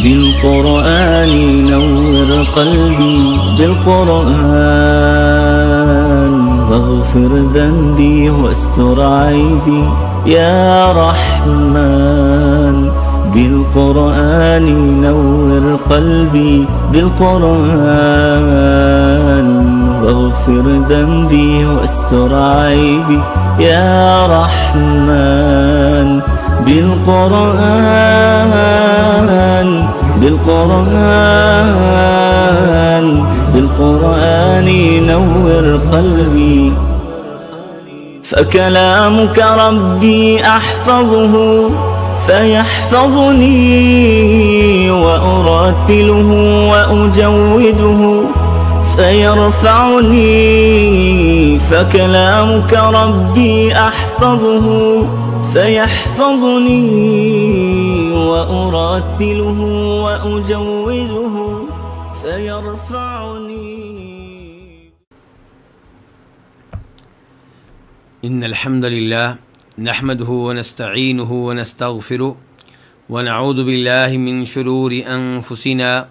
بالقرآن نور قلبي بالقرآن واغفر ذنبي واستر عيبي يا رحمن بالقرآن نور قلبي بالقرآن واغفر ذنبي واستر عيبي يا رحمن بالقرآن بالقرآن بالقرآن نور قلبي فكلامك ربي أحفظه فيحفظني وأرتله وأجوده فيرفعني فكلامك ربي أحفظه فيحفظني وأرتله وأجوده فيرفعني. إن الحمد لله نحمده ونستعينه ونستغفره ونعوذ بالله من شرور أنفسنا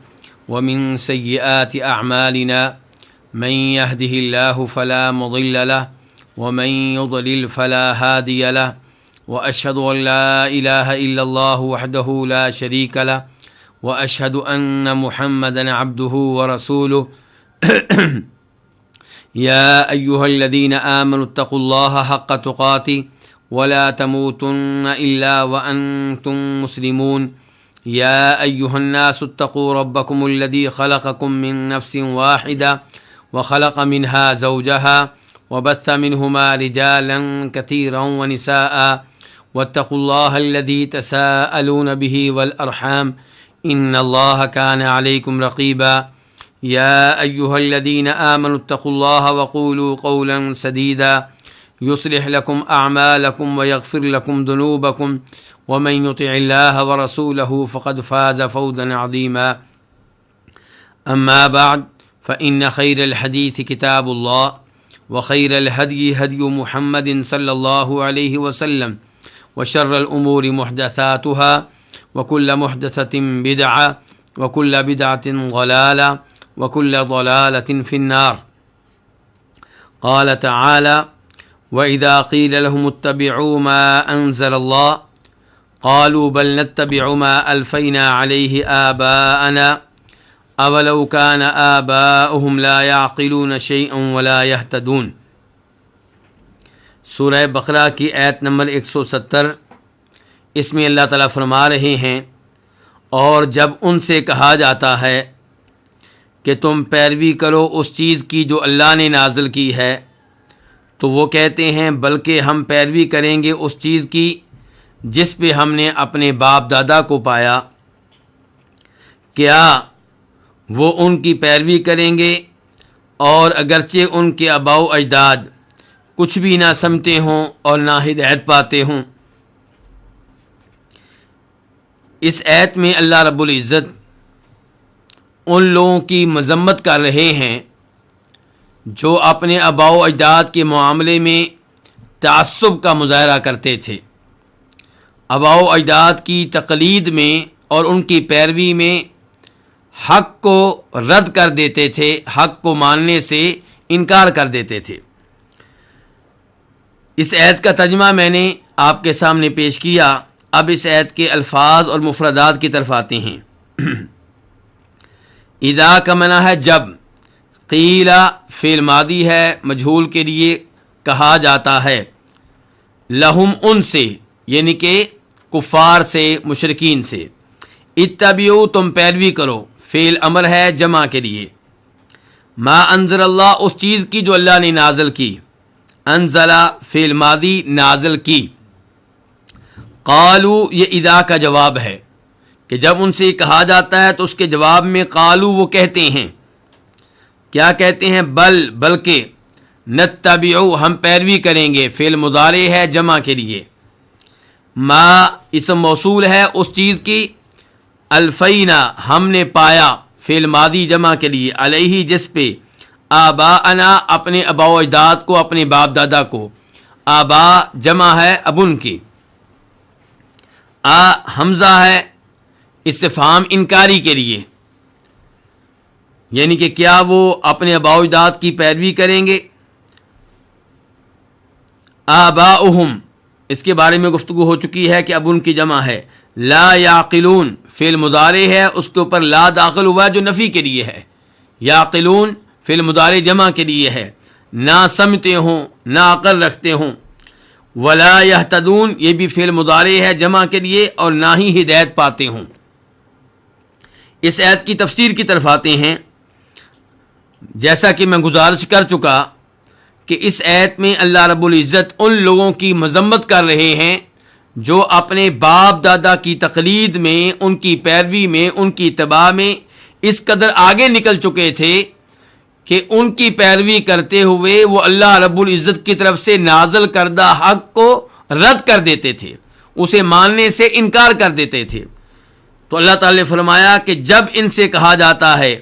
ومن سيئات أعمالنا من يهده الله فلا مضل له ومن يضلل فلا هادي له وأشهد أن لا إله إلا الله وحده لا شريك له وأشهد أن محمدا عبده ورسوله يا أيها الذين آمنوا اتقوا الله حق تقاته ولا تموتن إلا وأنتم مسلمون يا أيها الناس اتقوا ربكم الذي خلقكم من نفس واحدة وخلق منها زوجها وبث منهما رجالا كثيرا ونساء واتقوا الله الذي تساءلون به والأرحام إن الله كان عليكم رقيبا يا أيها الذين آمنوا اتقوا الله وقولوا قولا سديدا يصلح لكم أعمالكم ويغفر لكم ذنوبكم ومن يطع الله ورسوله فقد فاز فوزا عظيما أما بعد فإن خير الحديث كتاب الله وخير الهدي هدي محمد صلى الله عليه وسلم وشر الأمور محدثاتها وكل محدثة بدعة وكل بدعة ضلالة وكل ضلالة في النار. قال تعالى وإذا قيل لهم اتبعوا ما أنزل الله قالوا بل نتبع ما ألفينا عليه آباءنا اولو كان آباؤهم لا يعقلون شيئا ولا يهتدون. سورہ بقرہ کی آیت نمبر 170. اس میں اللہ تعالیٰ فرما رہے ہیں اور جب ان سے کہا جاتا ہے کہ تم پیروی کرو اس چیز کی جو اللہ نے نازل کی ہے تو وہ کہتے ہیں بلکہ ہم پیروی کریں گے اس چیز کی جس پہ ہم نے اپنے باپ دادا کو پایا. کیا وہ ان کی پیروی کریں گے اور اگرچہ ان کے آباء و اجداد کچھ بھی نہ سمجھتے ہوں اور نہ ہدایت پاتے ہوں. اس آیت میں اللہ رب العزت ان لوگوں کی مذمت کر رہے ہیں جو اپنے آباء و اجداد کے معاملے میں تعصب کا مظاہرہ کرتے تھے، آباء و اجداد کی تقلید میں اور ان کی پیروی میں حق کو رد کر دیتے تھے، حق کو ماننے سے انکار کر دیتے تھے. اس آیت کا ترجمہ میں نے آپ کے سامنے پیش کیا. اب اس آیت کے الفاظ اور مفردات کی طرف آتے ہیں. اذا کا معنی ہے جب، قیل فعل ماضی ہے مجہول کے لیے کہا جاتا ہے، لہم ان سے یعنی کہ کفار سے، مشرکین سے، اتبعو تم پیروی کرو، فعل امر ہے جمع کے لیے، ما انزل اللہ اس چیز کی جو اللہ نے نازل کی، انزلہ فعل ماضی نازل کی. قالو یہ اذا کا جواب ہے کہ جب ان سے کہا جاتا ہے تو اس کے جواب میں قالو وہ کہتے ہیں، کیا کہتے ہیں؟ بلکہ نتبعو ہم پیروی کریں گے، فعل مضارع ہے جمع کے لیے، ما اسم موصول ہے اس چیز کی، الفینا ہم نے پایا، فعل ماضی جمع کے لیے، علیہ جس پہ، آباءنا اپنے آباء و اجداد کو، اپنے باپ دادا کو، آبا جمع ہے ابن کی، حمزہ ہے استفہام انکاری کے لیے، یعنی کہ کیا وہ اپنے آباء و اجداد کی پیروی کریں گے؟ آباؤہم، اس کے بارے میں گفتگو ہو چکی ہے کہ اب ان کی جمع ہے. لا یعقلون فعل مضارع ہے، اس کے اوپر لا داخل ہوا ہے جو نفی کے لیے ہے. یعقلون فعل مضارع جمع کے لیے ہے، نہ سمجھتے ہوں، نہ عقل رکھتے ہوں. ولا یہتدون یہ بھی فعل مضارع ہے جمع کے لیے، اور نہ ہی ہدایت پاتے ہوں. اس آیت کی تفسیر کی طرف آتے ہیں. جیسا کہ میں گزارش کر چکا کہ اس آیت میں اللہ رب العزت ان لوگوں کی مذمت کر رہے ہیں جو اپنے باپ دادا کی تقلید میں، ان کی پیروی میں، ان کی اتباع میں اس قدر آگے نکل چکے تھے کہ ان کی پیروی کرتے ہوئے وہ اللہ رب العزت کی طرف سے نازل کردہ حق کو رد کر دیتے تھے، اسے ماننے سے انکار کر دیتے تھے. تو اللہ تعالی نے فرمایا کہ جب ان سے کہا جاتا ہے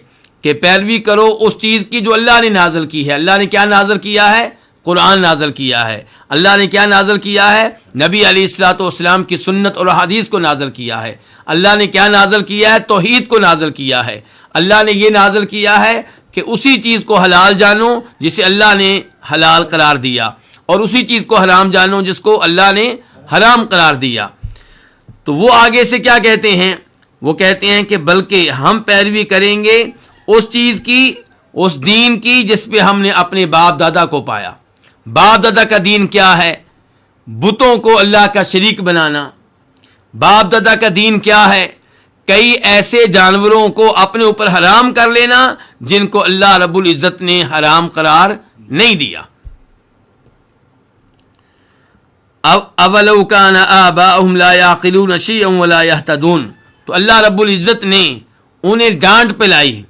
کہ پیروی کرو اس چیز کی جو اللہ نے نازل کی ہے. اللہ نے کیا نازل کیا ہے؟ قرآن نازل کیا ہے. اللہ نے کیا نازل کیا ہے؟ نبی علیہ الصلوۃ والسلام کی سنت اور حدیث کو نازل کیا ہے. اللہ نے کیا نازل کیا ہے؟ توحید کو نازل کیا ہے. اللہ نے یہ نازل کیا ہے کہ اسی چیز کو حلال جانو جسے اللہ نے حلال قرار دیا، اور اسی چیز کو حرام جانو جس کو اللہ نے حرام قرار دیا. تو وہ آگے سے کیا کہتے ہیں؟ وہ کہتے ہیں کہ بلکہ ہم پیروی کریں گے اس چیز کی، اس دین کی جس پہ ہم نے اپنے باپ دادا کو پایا. باپ دادا کا دین کیا ہے؟ بتوں کو اللہ کا شریک بنانا. باپ دادا کا دین کیا ہے؟ کئی ایسے جانوروں کو اپنے اوپر حرام کر لینا جن کو اللہ رب العزت نے حرام قرار نہیں دیا. اولو کان آباؤہم لا یعقلون شیئا ولا یہتدون. تو اللہ رب العزت نے انہیں ڈانٹ پلائی،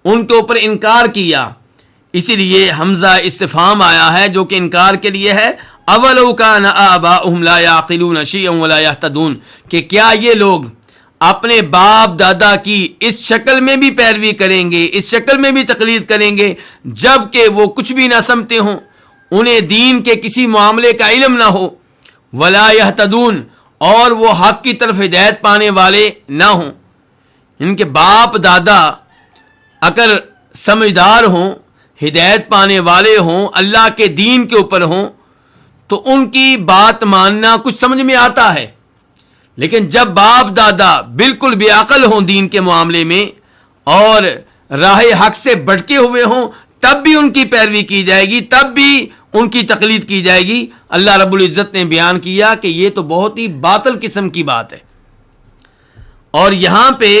ان کے اوپر انکار کیا، اسی لیے حمزہ استفہام آیا ہے جو کہ انکار کے لیے ہے. اولو کان آباؤہم لا یعقلون شیئا ولا یہتدون، کہ کیا یہ لوگ اپنے باپ دادا کی اس شکل میں بھی پیروی کریں گے، اس شکل میں بھی تقلید کریں گے جب کہ وہ کچھ بھی نہ سمجھتے ہوں، انہیں دین کے کسی معاملے کا علم نہ ہو. ولا یہتدون، اور وہ حق کی طرف ہدایت پانے والے نہ ہوں. ان کے باپ دادا اگر سمجھدار ہوں، ہدایت پانے والے ہوں، اللہ کے دین کے اوپر ہوں، تو ان کی بات ماننا کچھ سمجھ میں آتا ہے. لیکن جب باپ دادا بالکل بے عقل ہوں دین کے معاملے میں اور راہ حق سے بھٹکے ہوئے ہوں، تب بھی ان کی پیروی کی جائے گی، تب بھی ان کی تقلید کی جائے گی. اللہ رب العزت نے بیان کیا کہ یہ تو بہت ہی باطل قسم کی بات ہے. اور یہاں پہ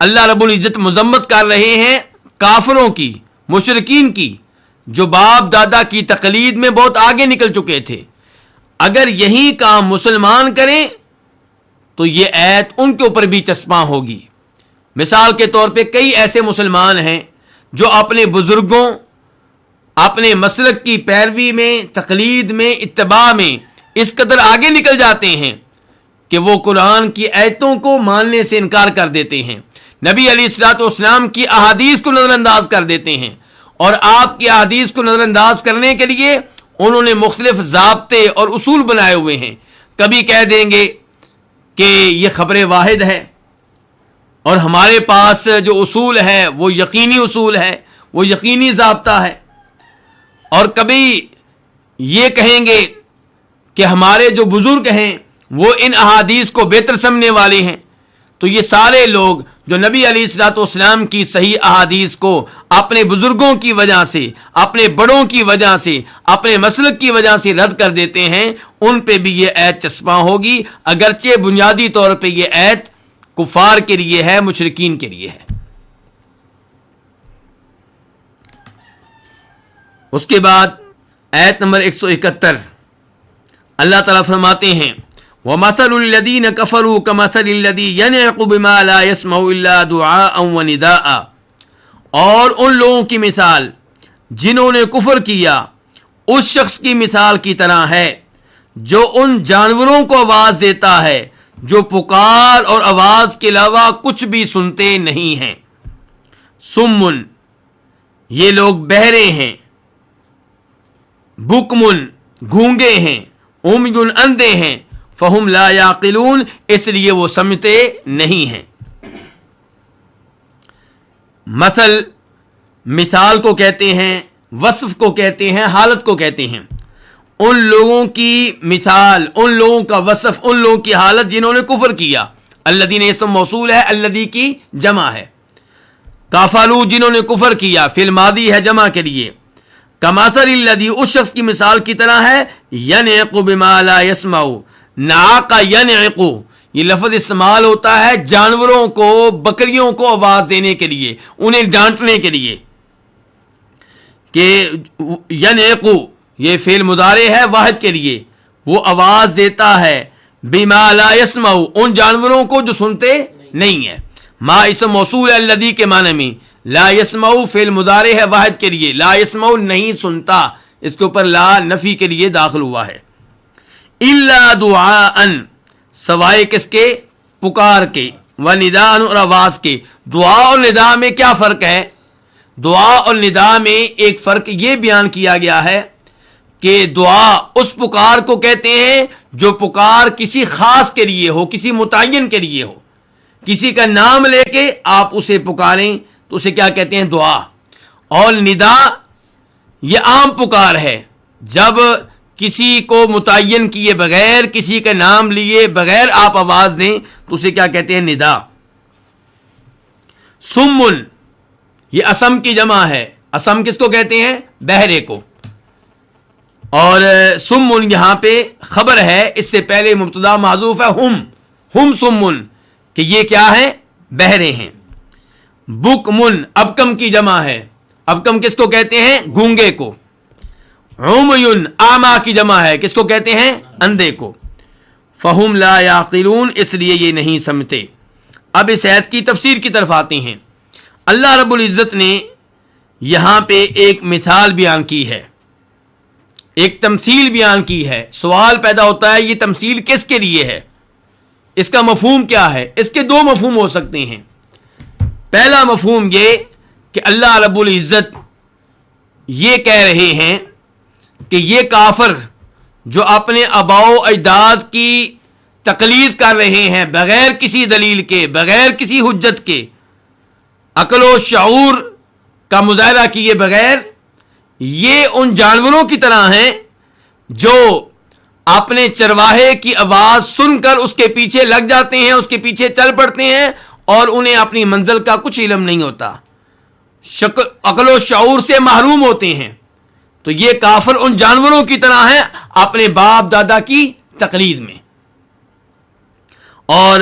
اللہ رب العزت مذمت کر رہے ہیں کافروں کی، مشرکین کی، جو باپ دادا کی تقلید میں بہت آگے نکل چکے تھے. اگر یہی کام مسلمان کریں تو یہ ایت ان کے اوپر بھی چسپاں ہوگی. مثال کے طور پہ کئی ایسے مسلمان ہیں جو اپنے بزرگوں، اپنے مسلک کی پیروی میں، تقلید میں، اتباع میں اس قدر آگے نکل جاتے ہیں کہ وہ قرآن کی آیتوں کو ماننے سے انکار کر دیتے ہیں، نبی علیہ الصلوۃ والسلام کی احادیث کو نظر انداز کر دیتے ہیں. اور آپ کی احادیث کو نظر انداز کرنے کے لیے انہوں نے مختلف ضابطے اور اصول بنائے ہوئے ہیں. کبھی کہہ دیں گے کہ یہ خبر واحد ہے اور ہمارے پاس جو اصول ہے وہ یقینی اصول ہے، وہ یقینی ضابطہ ہے. اور کبھی یہ کہیں گے کہ ہمارے جو بزرگ ہیں وہ ان احادیث کو بہتر سمجھنے والے ہیں. تو یہ سارے لوگ جو نبی علیہ الصلوۃ والسلام کی صحیح احادیث کو اپنے بزرگوں کی وجہ سے، اپنے بڑوں کی وجہ سے، اپنے مسلک کی وجہ سے رد کر دیتے ہیں، ان پہ بھی یہ ایت چسپاں ہوگی، اگرچہ بنیادی طور پہ یہ ایت کفار کے لیے ہے، مشرکین کے لیے ہے. اس کے بعد ایت نمبر 171 اللہ تعالیٰ فرماتے ہیں وَمَثَلُ الَّذِينَ كَفَرُوا كَمَثَلِ الَّذِي يَنْعِقُ بِمَا لَا يَسْمَعُ إِلَّا دُعَاءً وَنِدَاءً. اور ان لوگوں کی مثال جنہوں نے کفر کیا اس شخص کی مثال کی طرح ہے جو ان جانوروں کو آواز دیتا ہے جو پکار اور آواز کے علاوہ کچھ بھی سنتے نہیں ہیں. سمن، یہ لوگ بہرے ہیں، بکمن، گونگے ہیں، امیٌ، اندھے ہیں، فہم لا یعقلون، اس لیے وہ سمجھتے نہیں ہیں. مثل مثال کو کہتے ہیں، وصف کو کہتے ہیں، حالت کو کہتے ہیں. ان لوگوں کی مثال، ان لوگوں کا وصف، ان لوگوں کی حالت جنہوں نے کفر کیا. الذین اسم موصول ہے، الذی کی جمع ہے. کافروا جنہوں نے کفر کیا، فی الماضی ہے جمع کے لیے. کمثل الذی اس شخص کی مثال کی طرح ہے، ینعق بما لا یسمع. نعق ینعق یہ لفظ استعمال ہوتا ہے جانوروں کو، بکریوں کو آواز دینے کے لیے، انہیں ڈانٹنے کے لیے. کہ ینعق یہ فعل مضارع ہے واحد کے لیے، وہ آواز دیتا ہے. بما لا یسمع ان جانوروں کو جو سنتے نہیں ہیں. ما اسم موصول الذی کے معنی میں، لا یسمع فعل مضارع ہے واحد کے لیے، لا یسمع نہیں سنتا، اس کے اوپر لا نفی کے لیے داخل ہوا ہے. الا دعاء سوائے کس کے؟ پکار کے. و نداء اور آواز کے. دعا اور ندا میں کیا فرق ہے؟ دعا اور ندا میں ایک فرق یہ بیان کیا گیا ہے کہ دعا اس پکار کو کہتے ہیں جو پکار کسی خاص کے لیے ہو، کسی متعین کے لیے ہو. کسی کا نام لے کے آپ اسے پکاریں تو اسے کیا کہتے ہیں؟ دعا. اور ندا یہ عام پکار ہے، جب کسی کو متعین کیے بغیر، کسی کا نام لیے بغیر آپ آواز دیں تو اسے کیا کہتے ہیں؟ ندا. سمن یہ اسم کی جمع ہے. اسم کس کو کہتے ہیں؟ بہرے کو. اور سمن یہاں پہ خبر ہے، اس سے پہلے مبتدا محذوف ہے ہم سمن کہ یہ کیا ہے؟ بہرے ہیں. بکمن ابکم کی جمع ہے. ابکم کس کو کہتے ہیں؟ گونگے کو. عمیٌ اعمیٰ کی جمع ہے، کس کو کہتے ہیں؟ اندھے کو. فہم لا یعقلون اس لیے یہ نہیں سمجھتے. اب اس آیت کی تفسیر کی طرف آتے ہیں. اللہ رب العزت نے یہاں پہ ایک مثال بیان کی ہے، ایک تمثیل بیان کی ہے. سوال پیدا ہوتا ہے یہ تمثیل کس کے لیے ہے؟ اس کا مفہوم کیا ہے؟ اس کے دو مفہوم ہو سکتے ہیں. پہلا مفہوم یہ کہ اللہ رب العزت یہ کہہ رہے ہیں کہ یہ کافر جو اپنے آباء و اجداد کی تقلید کر رہے ہیں بغیر کسی دلیل کے، بغیر کسی حجت کے، عقل و شعور کا مظاہرہ کیے بغیر، یہ ان جانوروں کی طرح ہیں جو اپنے چرواہے کی آواز سن کر اس کے پیچھے لگ جاتے ہیں، اس کے پیچھے چل پڑتے ہیں اور انہیں اپنی منزل کا کچھ علم نہیں ہوتا، عقل و شعور سے محروم ہوتے ہیں. تو یہ کافر ان جانوروں کی طرح ہیں اپنے باپ دادا کی تقلید میں. اور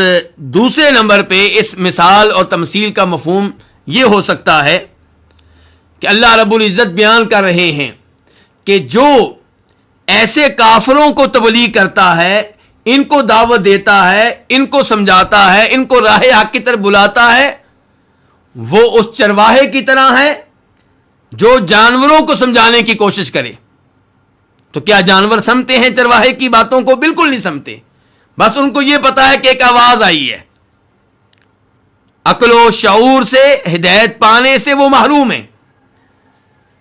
دوسرے نمبر پہ اس مثال اور تمثیل کا مفہوم یہ ہو سکتا ہے کہ اللہ رب العزت بیان کر رہے ہیں کہ جو ایسے کافروں کو تبلیغ کرتا ہے، ان کو دعوت دیتا ہے، ان کو سمجھاتا ہے، ان کو راہ حق کی طرف بلاتا ہے، وہ اس چرواہے کی طرح ہے جو جانوروں کو سمجھانے کی کوشش کرے. تو کیا جانور سمجھتے ہیں چرواہے کی باتوں کو؟ بالکل نہیں سمجھتے. بس ان کو یہ پتا ہے کہ ایک آواز آئی ہے. عقل و شعور سے، ہدایت پانے سے وہ محروم ہیں.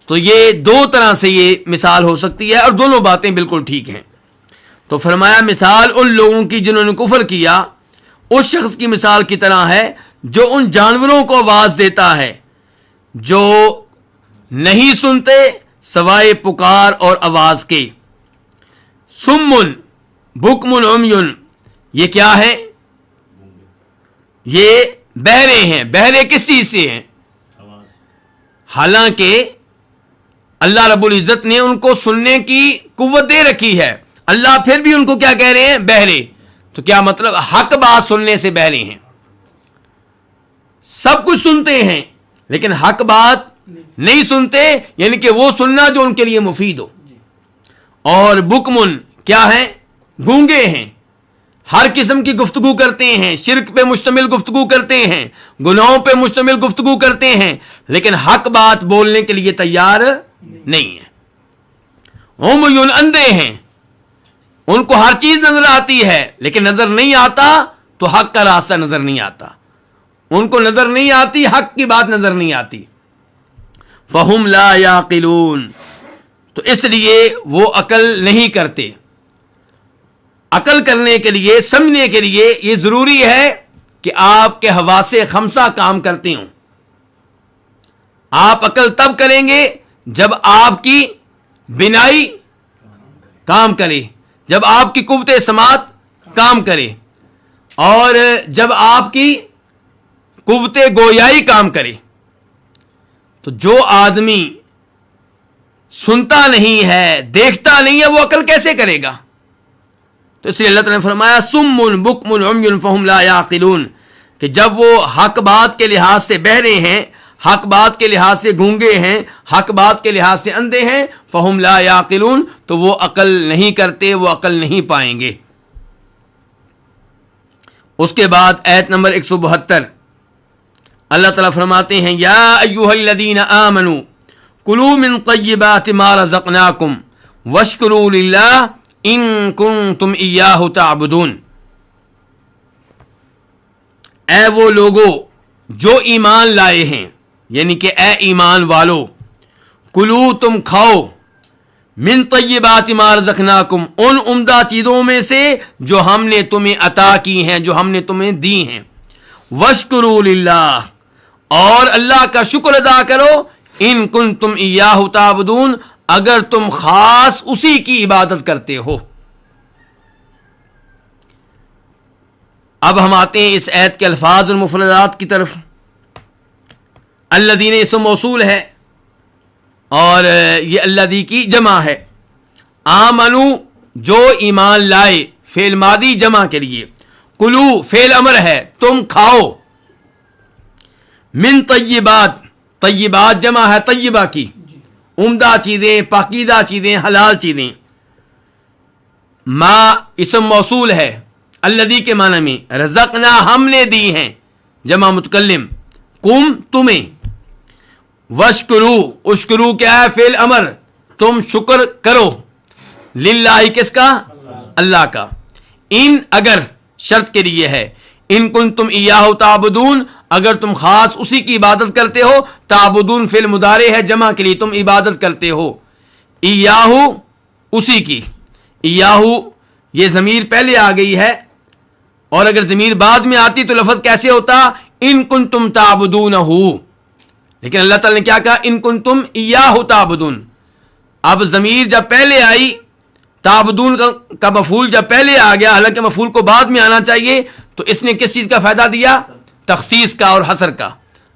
تو یہ دو طرح سے یہ مثال ہو سکتی ہے اور دونوں باتیں بالکل ٹھیک ہیں. تو فرمایا مثال ان لوگوں کی جنہوں نے کفر کیا اس شخص کی مثال کی طرح ہے جو ان جانوروں کو آواز دیتا ہے جو نہیں سنتے سوائے پکار اور آواز کے. سمن بکمن عمیٌ یہ کیا ہے؟ یہ بہرے ہیں. بہرے کس چیز سے ہیں؟ حالانکہ اللہ رب العزت نے ان کو سننے کی قوت دے رکھی ہے، اللہ پھر بھی ان کو کیا کہہ رہے ہیں؟ بہرے. تو کیا مطلب؟ حق بات سننے سے بہرے ہیں. سب کچھ سنتے ہیں لیکن حق بات نہیں سنتے، یعنی کہ وہ سننا جو ان کے لیے مفید ہو. اور بکمن کیا ہے؟ گونگے ہیں. ہر قسم کی گفتگو کرتے ہیں، شرک پہ مشتمل گفتگو کرتے ہیں، گناہوں پہ مشتمل گفتگو کرتے ہیں، لیکن حق بات بولنے کے لیے تیار نہیں ہے. عمیٌ اندھے ہیں. ان کو ہر چیز نظر آتی ہے لیکن نظر نہیں آتا تو حق کا راستہ نظر نہیں آتا. ان کو نظر نہیں آتی، حق کی بات نظر نہیں آتی. فہم لا یعقلون تو اس لیے وہ عقل نہیں کرتے. عقل کرنے کے لیے، سمجھنے کے لیے یہ ضروری ہے کہ آپ کے حواس خمسہ کام کرتے ہوں. آپ عقل تب کریں گے جب آپ کی بینائی کام کرے، جب آپ کی قوت سماعت کام کرے، اور جب آپ کی قوت گویائی کام کرے۔ تو جو آدمی سنتا نہیں ہے، دیکھتا نہیں ہے، وہ عقل کیسے کرے گا؟ تو اس لیے اللہ تعالیٰ نے فرمایا صم بکم عمی فہم لا یعقلون، کہ جب وہ حق بات کے لحاظ سے بہرے ہیں، حق بات کے لحاظ سے گونگے ہیں، حق بات کے لحاظ سے اندھے ہیں، فہم لا یعقلون، تو وہ عقل نہیں کرتے، وہ عقل نہیں پائیں گے۔ اس کے بعد آیت نمبر 172 اللہ تعالیٰ فرماتے ہیں یا ایھا الذین آمنوا کلوا من طیبات ما رزقناکم واشکروا للہ ان کنتم ایاہ تعبدون۔ اے وہ لوگو جو ایمان لائے ہیں، یعنی کہ اے ایمان والو، کلو تم کھاؤ، من طیبات ما رزقناکم ان عمدہ چیزوں میں سے جو ہم نے تمہیں عطا کی ہیں، جو ہم نے تمہیں دی ہیں، واشکروا للہ اور اللہ کا شکر ادا کرو، ان کنتم ایاہ تعبدون اگر تم خاص اسی کی عبادت کرتے ہو۔ اب ہم آتے ہیں اس آیت کے الفاظ اور مفردات کی طرف۔ الذین اسم موصول ہے اور یہ الذی کی جمع ہے۔ آمنو جو ایمان لائے، فعل ماضی جمع کے لیے، کلو فعل امر ہے تم کھاؤ، من طیبات، طیبات جمع ہے طیبہ کی، عمدہ چیزیں، پاکیزہ چیزیں، حلال چیزیں۔ ما اسم موصول ہے الذی کے معنی میں، رزقنا ہم نے دی ہیں جمع متکلم، کم تمہیں، وشکرو اشکرو کیا ہے فعل امر، تم شکر کرو، للہ کس کا؟ اللہ کا۔ ان اگر شرط کے لیے ہے، ان کنتم ایاہ تعبدون اگر تم خاص اسی کی عبادت کرتے ہو، تعبدون فعل مضارع ہے جمع کے لیے، تم عبادت کرتے ہو، ایاہ اسی کی، ایاہ یہ ضمیر پہلے آ گئی ہے، اور اگر ضمیر بعد میں آتی تو لفظ کیسے ہوتا؟ ان کنتم تعبدونہ، لیکن اللہ تعالی نے کیا کہا؟ ان کنتم ایاہ تعبدون۔ اب ضمیر جب پہلے آئی، تعبدون کا مفعول جب پہلے آ گیا، حالانکہ مفعول کو بعد میں آنا چاہیے، تو اس نے کس چیز کا فائدہ دیا؟ تخصیص کا اور حصر کا،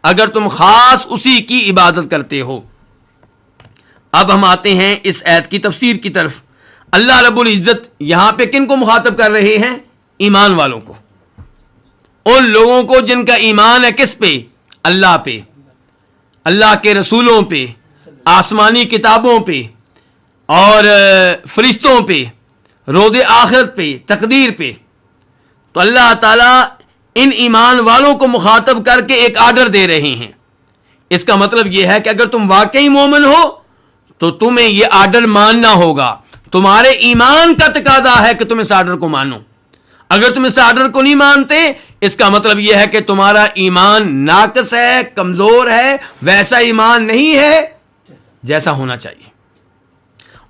اگر تم خاص اسی کی عبادت کرتے ہو۔ اب ہم آتے ہیں اس آیت کی تفسیر کی طرف۔ اللہ رب العزت یہاں پہ کن کو مخاطب کر رہے ہیں؟ ایمان والوں کو، ان لوگوں کو جن کا ایمان ہے کس پہ؟ اللہ پہ، اللہ کے رسولوں پہ، آسمانی کتابوں پہ اور فرشتوں پہ، روز آخرت پہ، تقدیر پہ۔ تو اللہ تعالیٰ ان ایمان والوں کو مخاطب کر کے ایک آرڈر دے رہے ہیں۔ اس کا مطلب یہ ہے کہ اگر تم واقعی مومن ہو تو تمہیں یہ آرڈر ماننا ہوگا، تمہارے ایمان کا تقاضا ہے کہ تم اس آرڈر کو مانو۔ اگر تم اس آرڈر کو نہیں مانتے، اس کا مطلب یہ ہے کہ تمہارا ایمان ناقص ہے، کمزور ہے، ویسا ایمان نہیں ہے جیسا ہونا چاہیے۔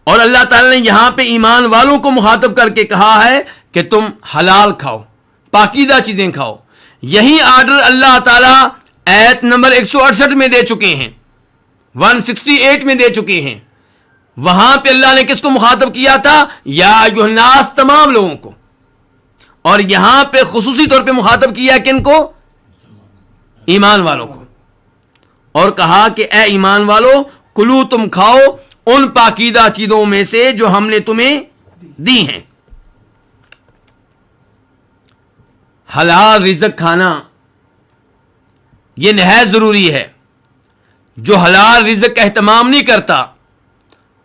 اور اللہ تعالیٰ نے یہاں پہ ایمان والوں کو مخاطب کر کے کہا ہے کہ تم حلال کھاؤ، پاکیزہ چیزیں کھاؤ۔ یہی آرڈر اللہ تعالیٰ آیت نمبر 168 میں دے چکے ہیں، 168 میں دے چکے ہیں۔ وہاں پہ اللہ نے کس کو مخاطب کیا تھا؟ یا ایھا الناس، تمام لوگوں کو، اور یہاں پہ خصوصی طور پہ مخاطب کیا کن کو؟ ایمان والوں کو، اور کہا کہ اے ایمان والو، کلو تم کھاؤ ان پاکیزہ چیزوں میں سے جو ہم نے تمہیں دی ہیں۔ حلال رزق کھانا یہ نہایت ضروری ہے۔ جو حلال رزق کا اہتمام نہیں کرتا،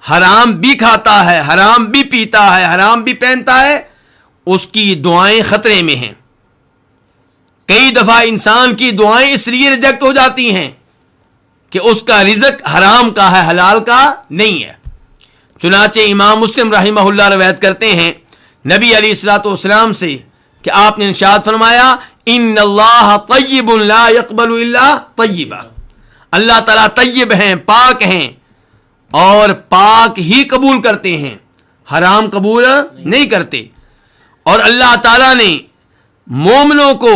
حرام بھی کھاتا ہے، حرام بھی پیتا ہے، حرام بھی پہنتا ہے، اس کی دعائیں خطرے میں ہیں۔ کئی دفعہ انسان کی دعائیں اس لیے ریجیکٹ ہو جاتی ہیں کہ اس کا رزق حرام کا ہے، حلال کا نہیں ہے۔ چنانچہ امام مسلم رحمہ اللہ روایت کرتے ہیں نبی علیہ الصلوۃ والسلام سے کہ آپ نے ارشاد فرمایا ان اللہ طیب لا یقبل الا طیبا، اللہ تعالیٰ طیب ہیں، پاک ہیں، اور پاک ہی قبول کرتے ہیں، حرام قبول نہیں کرتے۔ اور اللہ تعالیٰ نے مومنوں کو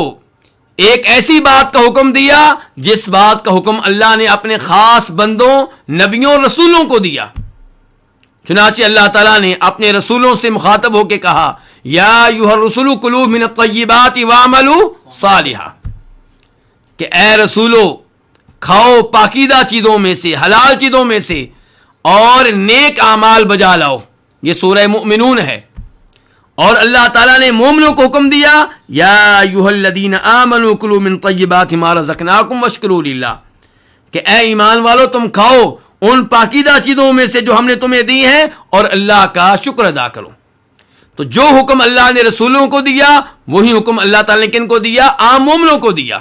ایک ایسی بات کا حکم دیا جس بات کا حکم اللہ نے اپنے خاص بندوں نبیوں رسولوں کو دیا. چنانچہ اللہ تعالیٰ نے اپنے رسولوں سے مخاطب ہو کے کہا یا ایھا الرسل کلوا من الطیبات واعملوا صالحا، کہ اے رسولو کھاؤ پاکیزہ چیزوں میں سے، حلال چیزوں میں سے، اور نیک اعمال بجا لاؤ. یہ سورہ مؤمنون ہے. اور اللہ تعالیٰ نے مومنوں کو حکم دیا یا ایھا الذین آمنوا کلوا من طیبات ما رزقناکم واشکروا للہ، کہ اے ایمان والو تم کھاؤ ان پاکیزہ چیزوں میں سے جو ہم نے تمہیں دی ہیں اور اللہ کا شکر ادا کرو. تو جو حکم اللہ نے رسولوں کو دیا وہی حکم اللہ تعالیٰ نے کن کو دیا؟ عام مومنوں کو دیا.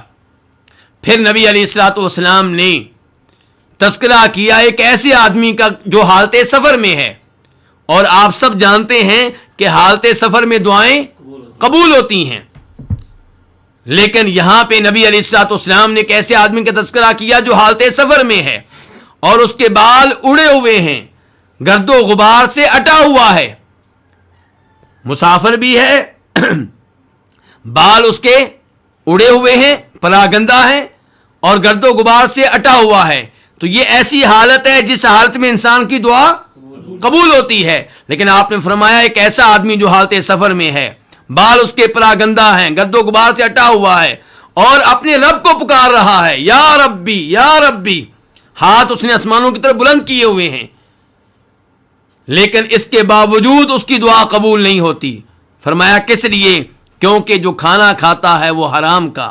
پھر نبی علیہ الصلوۃ والسلام نے تذکرہ کیا ایک ایسے آدمی کا جو حالت سفر میں ہے، اور آپ سب جانتے ہیں کہ حالت سفر میں دعائیں قبول ہوتی ہیں. لیکن یہاں پہ نبی علیہ الصلوۃ والسلام نے ایک ایسے آدمی کا تذکرہ کیا جو حالت سفر میں ہے اور اس کے بال اڑے ہوئے ہیں، گرد و غبار سے اٹا ہوا ہے. مسافر بھی ہے، بال اس کے اڑے ہوئے ہیں، پراگندہ ہیں، اور گرد و غبار سے اٹا ہوا ہے. تو یہ ایسی حالت ہے جس حالت میں انسان کی دعا قبول ہوتی ہے. لیکن آپ نے فرمایا ایک ایسا آدمی جو حالت سفر میں ہے، بال اس کے پراگندہ ہیں، گرد و غبار سے اٹا ہوا ہے، اور اپنے رب کو پکار رہا ہے یا ربی یا ربی، ہاتھ اس نے آسمانوں کی طرف بلند کیے ہوئے ہیں، لیکن اس کے باوجود اس کی دعا قبول نہیں ہوتی. فرمایا کس لیے؟ کیونکہ جو کھانا کھاتا ہے وہ حرام کا،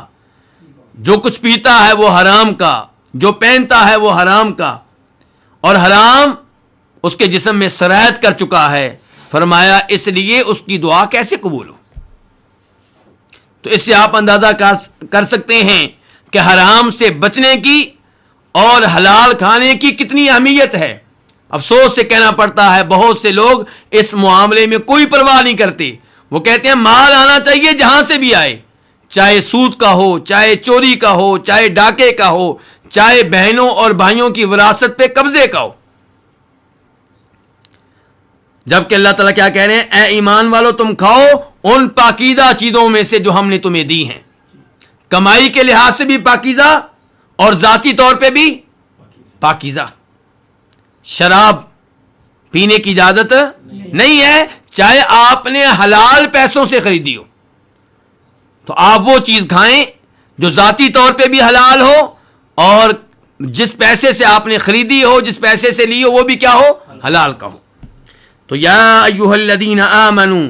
جو کچھ پیتا ہے وہ حرام کا، جو پہنتا ہے وہ حرام کا، اور حرام اس کے جسم میں سرایت کر چکا ہے. فرمایا اس لیے اس کی دعا کیسے قبول ہو؟ تو اس سے آپ اندازہ کر سکتے ہیں کہ حرام سے بچنے کی اور حلال کھانے کی کتنی اہمیت ہے. افسوس سے کہنا پڑتا ہے بہت سے لوگ اس معاملے میں کوئی پرواہ نہیں کرتے. وہ کہتے ہیں مال آنا چاہیے جہاں سے بھی آئے، چاہے سود کا ہو، چاہے چوری کا ہو، چاہے ڈاکے کا ہو، چاہے بہنوں اور بھائیوں کی وراثت پہ قبضے کا ہو. جبکہ اللہ تعالیٰ کیا کہہ رہے ہیں؟ اے ایمان والو تم کھاؤ ان پاکیزہ چیزوں میں سے جو ہم نے تمہیں دی ہیں، کمائی کے لحاظ سے بھی پاکیزہ اور ذاتی طور پہ بھی پاکیزہ. شراب پینے کی اجازت نہیں ہے، چاہے آپ نے حلال پیسوں سے خریدی ہو تو آپ وہ چیز کھائیں جو ذاتی طور پہ بھی حلال ہو، اور جس پیسے سے آپ نے خریدی ہو، جس پیسے سے لی ہو، وہ بھی کیا ہو؟ حلال کا ہو. تو یا ایھا الذین آمنو،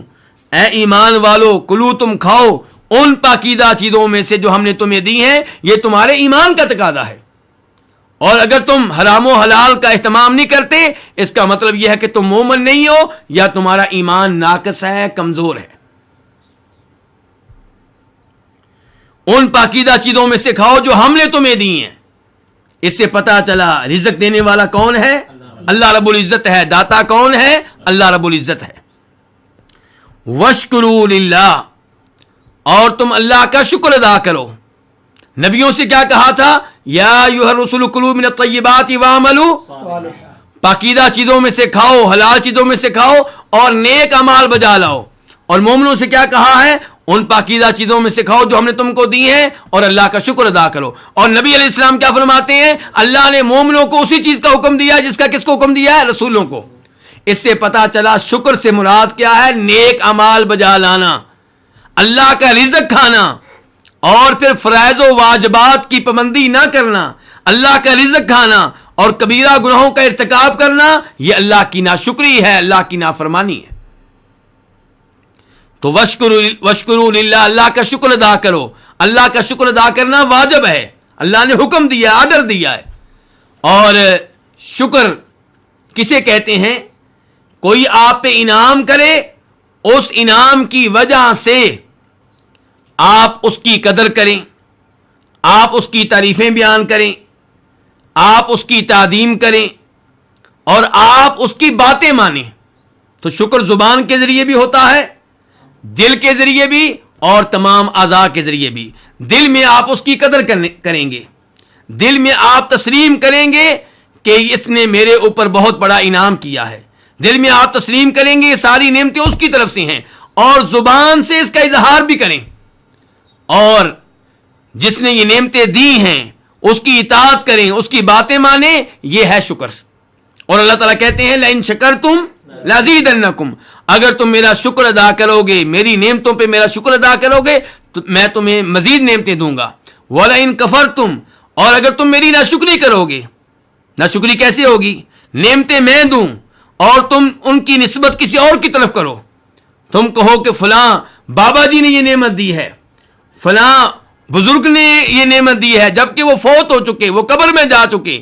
اے ایمان والو، کلو تم کھاؤ ان پاکیزہ چیزوں میں سے جو ہم نے تمہیں دی ہیں. یہ تمہارے ایمان کا تقاضا ہے، اور اگر تم حرام و حلال کا اہتمام نہیں کرتے اس کا مطلب یہ ہے کہ تم مومن نہیں ہو یا تمہارا ایمان ناقص ہے، کمزور ہے. ان پاکیزہ چیزوں میں سے کھاؤ جو ہم نے تمہیں دی ہیں. اس سے پتا چلا رزق دینے والا کون ہے؟ اللہ رب العزت ہے. داتا کون ہے؟ اللہ رب العزت ہے. واشکروا للہ، اور تم اللہ کا شکر ادا کرو. نبیوں سے کیا کہا تھا؟ یا ایھا الرسل کلوا من الطیبات واعملوا صالحا، پاکیزہ چیزوں میں سے کھاؤ، حلال چیزوں میں سے کھاؤ اور نیک اعمال بجا لاؤ. اور مومنوں سے کیا کہا ہے؟ ان پاکیزہ چیزوں میں سے کھاؤ جو ہم نے تم کو دی ہیں اور اللہ کا شکر ادا کرو. اور نبی علیہ السلام کیا فرماتے ہیں؟ اللہ نے مومنوں کو اسی چیز کا حکم دیا جس کا کس کو حکم دیا ہے؟ رسولوں کو. اس سے پتا چلا شکر سے مراد کیا ہے؟ نیک اعمال بجا لانا، اللہ کا رزق کھانا، اور پھر فرائض و واجبات کی پابندی نہ کرنا، اللہ کا رزق کھانا اور کبیرہ گناہوں کا ارتکاب کرنا، یہ اللہ کی ناشکری ہے، اللہ کی نافرمانی ہے. تو وشکروا للہ، اللہ کا شکر ادا کرو. اللہ کا شکر ادا کرنا واجب ہے، اللہ نے حکم دیا، آرڈر دیا ہے. اور شکر کسے کہتے ہیں؟ کوئی آپ پہ انعام کرے، اس انعام کی وجہ سے آپ اس کی قدر کریں، آپ اس کی تعریفیں بیان کریں، آپ اس کی تعظیم کریں، اور آپ اس کی باتیں مانیں. تو شکر زبان کے ذریعے بھی ہوتا ہے، دل کے ذریعے بھی، اور تمام اعضاء کے ذریعے بھی. دل میں آپ اس کی قدر کریں گے، دل میں آپ تسلیم کریں گے کہ اس نے میرے اوپر بہت بڑا انعام کیا ہے. دل میں آپ تسلیم کریں گے یہ ساری نعمتیں اس کی طرف سے ہیں، اور زبان سے اس کا اظہار بھی کریں. اور جس نے یہ نعمتیں دی ہیں اس کی اطاعت کریں، اس کی باتیں مانیں، یہ ہے شکر۔ اور اللہ تعالیٰ کہتے ہیں لئن شکرتم لازیدنکم، اگر تم میرا شکر ادا کرو گے، میری نعمتوں پہ میرا شکر ادا کرو گے تو میں تمہیں مزید نعمتیں دوں گا۔ ولئن کفرتم، اور اگر تم میری ناشکری کرو گے، ناشکری کیسے ہوگی؟ نعمتیں میں دوں اور تم ان کی نسبت کسی اور کی طرف کرو، تم کہو کہ فلاں بابا جی نے یہ نعمت دی ہے، فلاں بزرگ نے یہ نعمت دی ہے، جبکہ وہ فوت ہو چکے، وہ قبر میں جا چکے،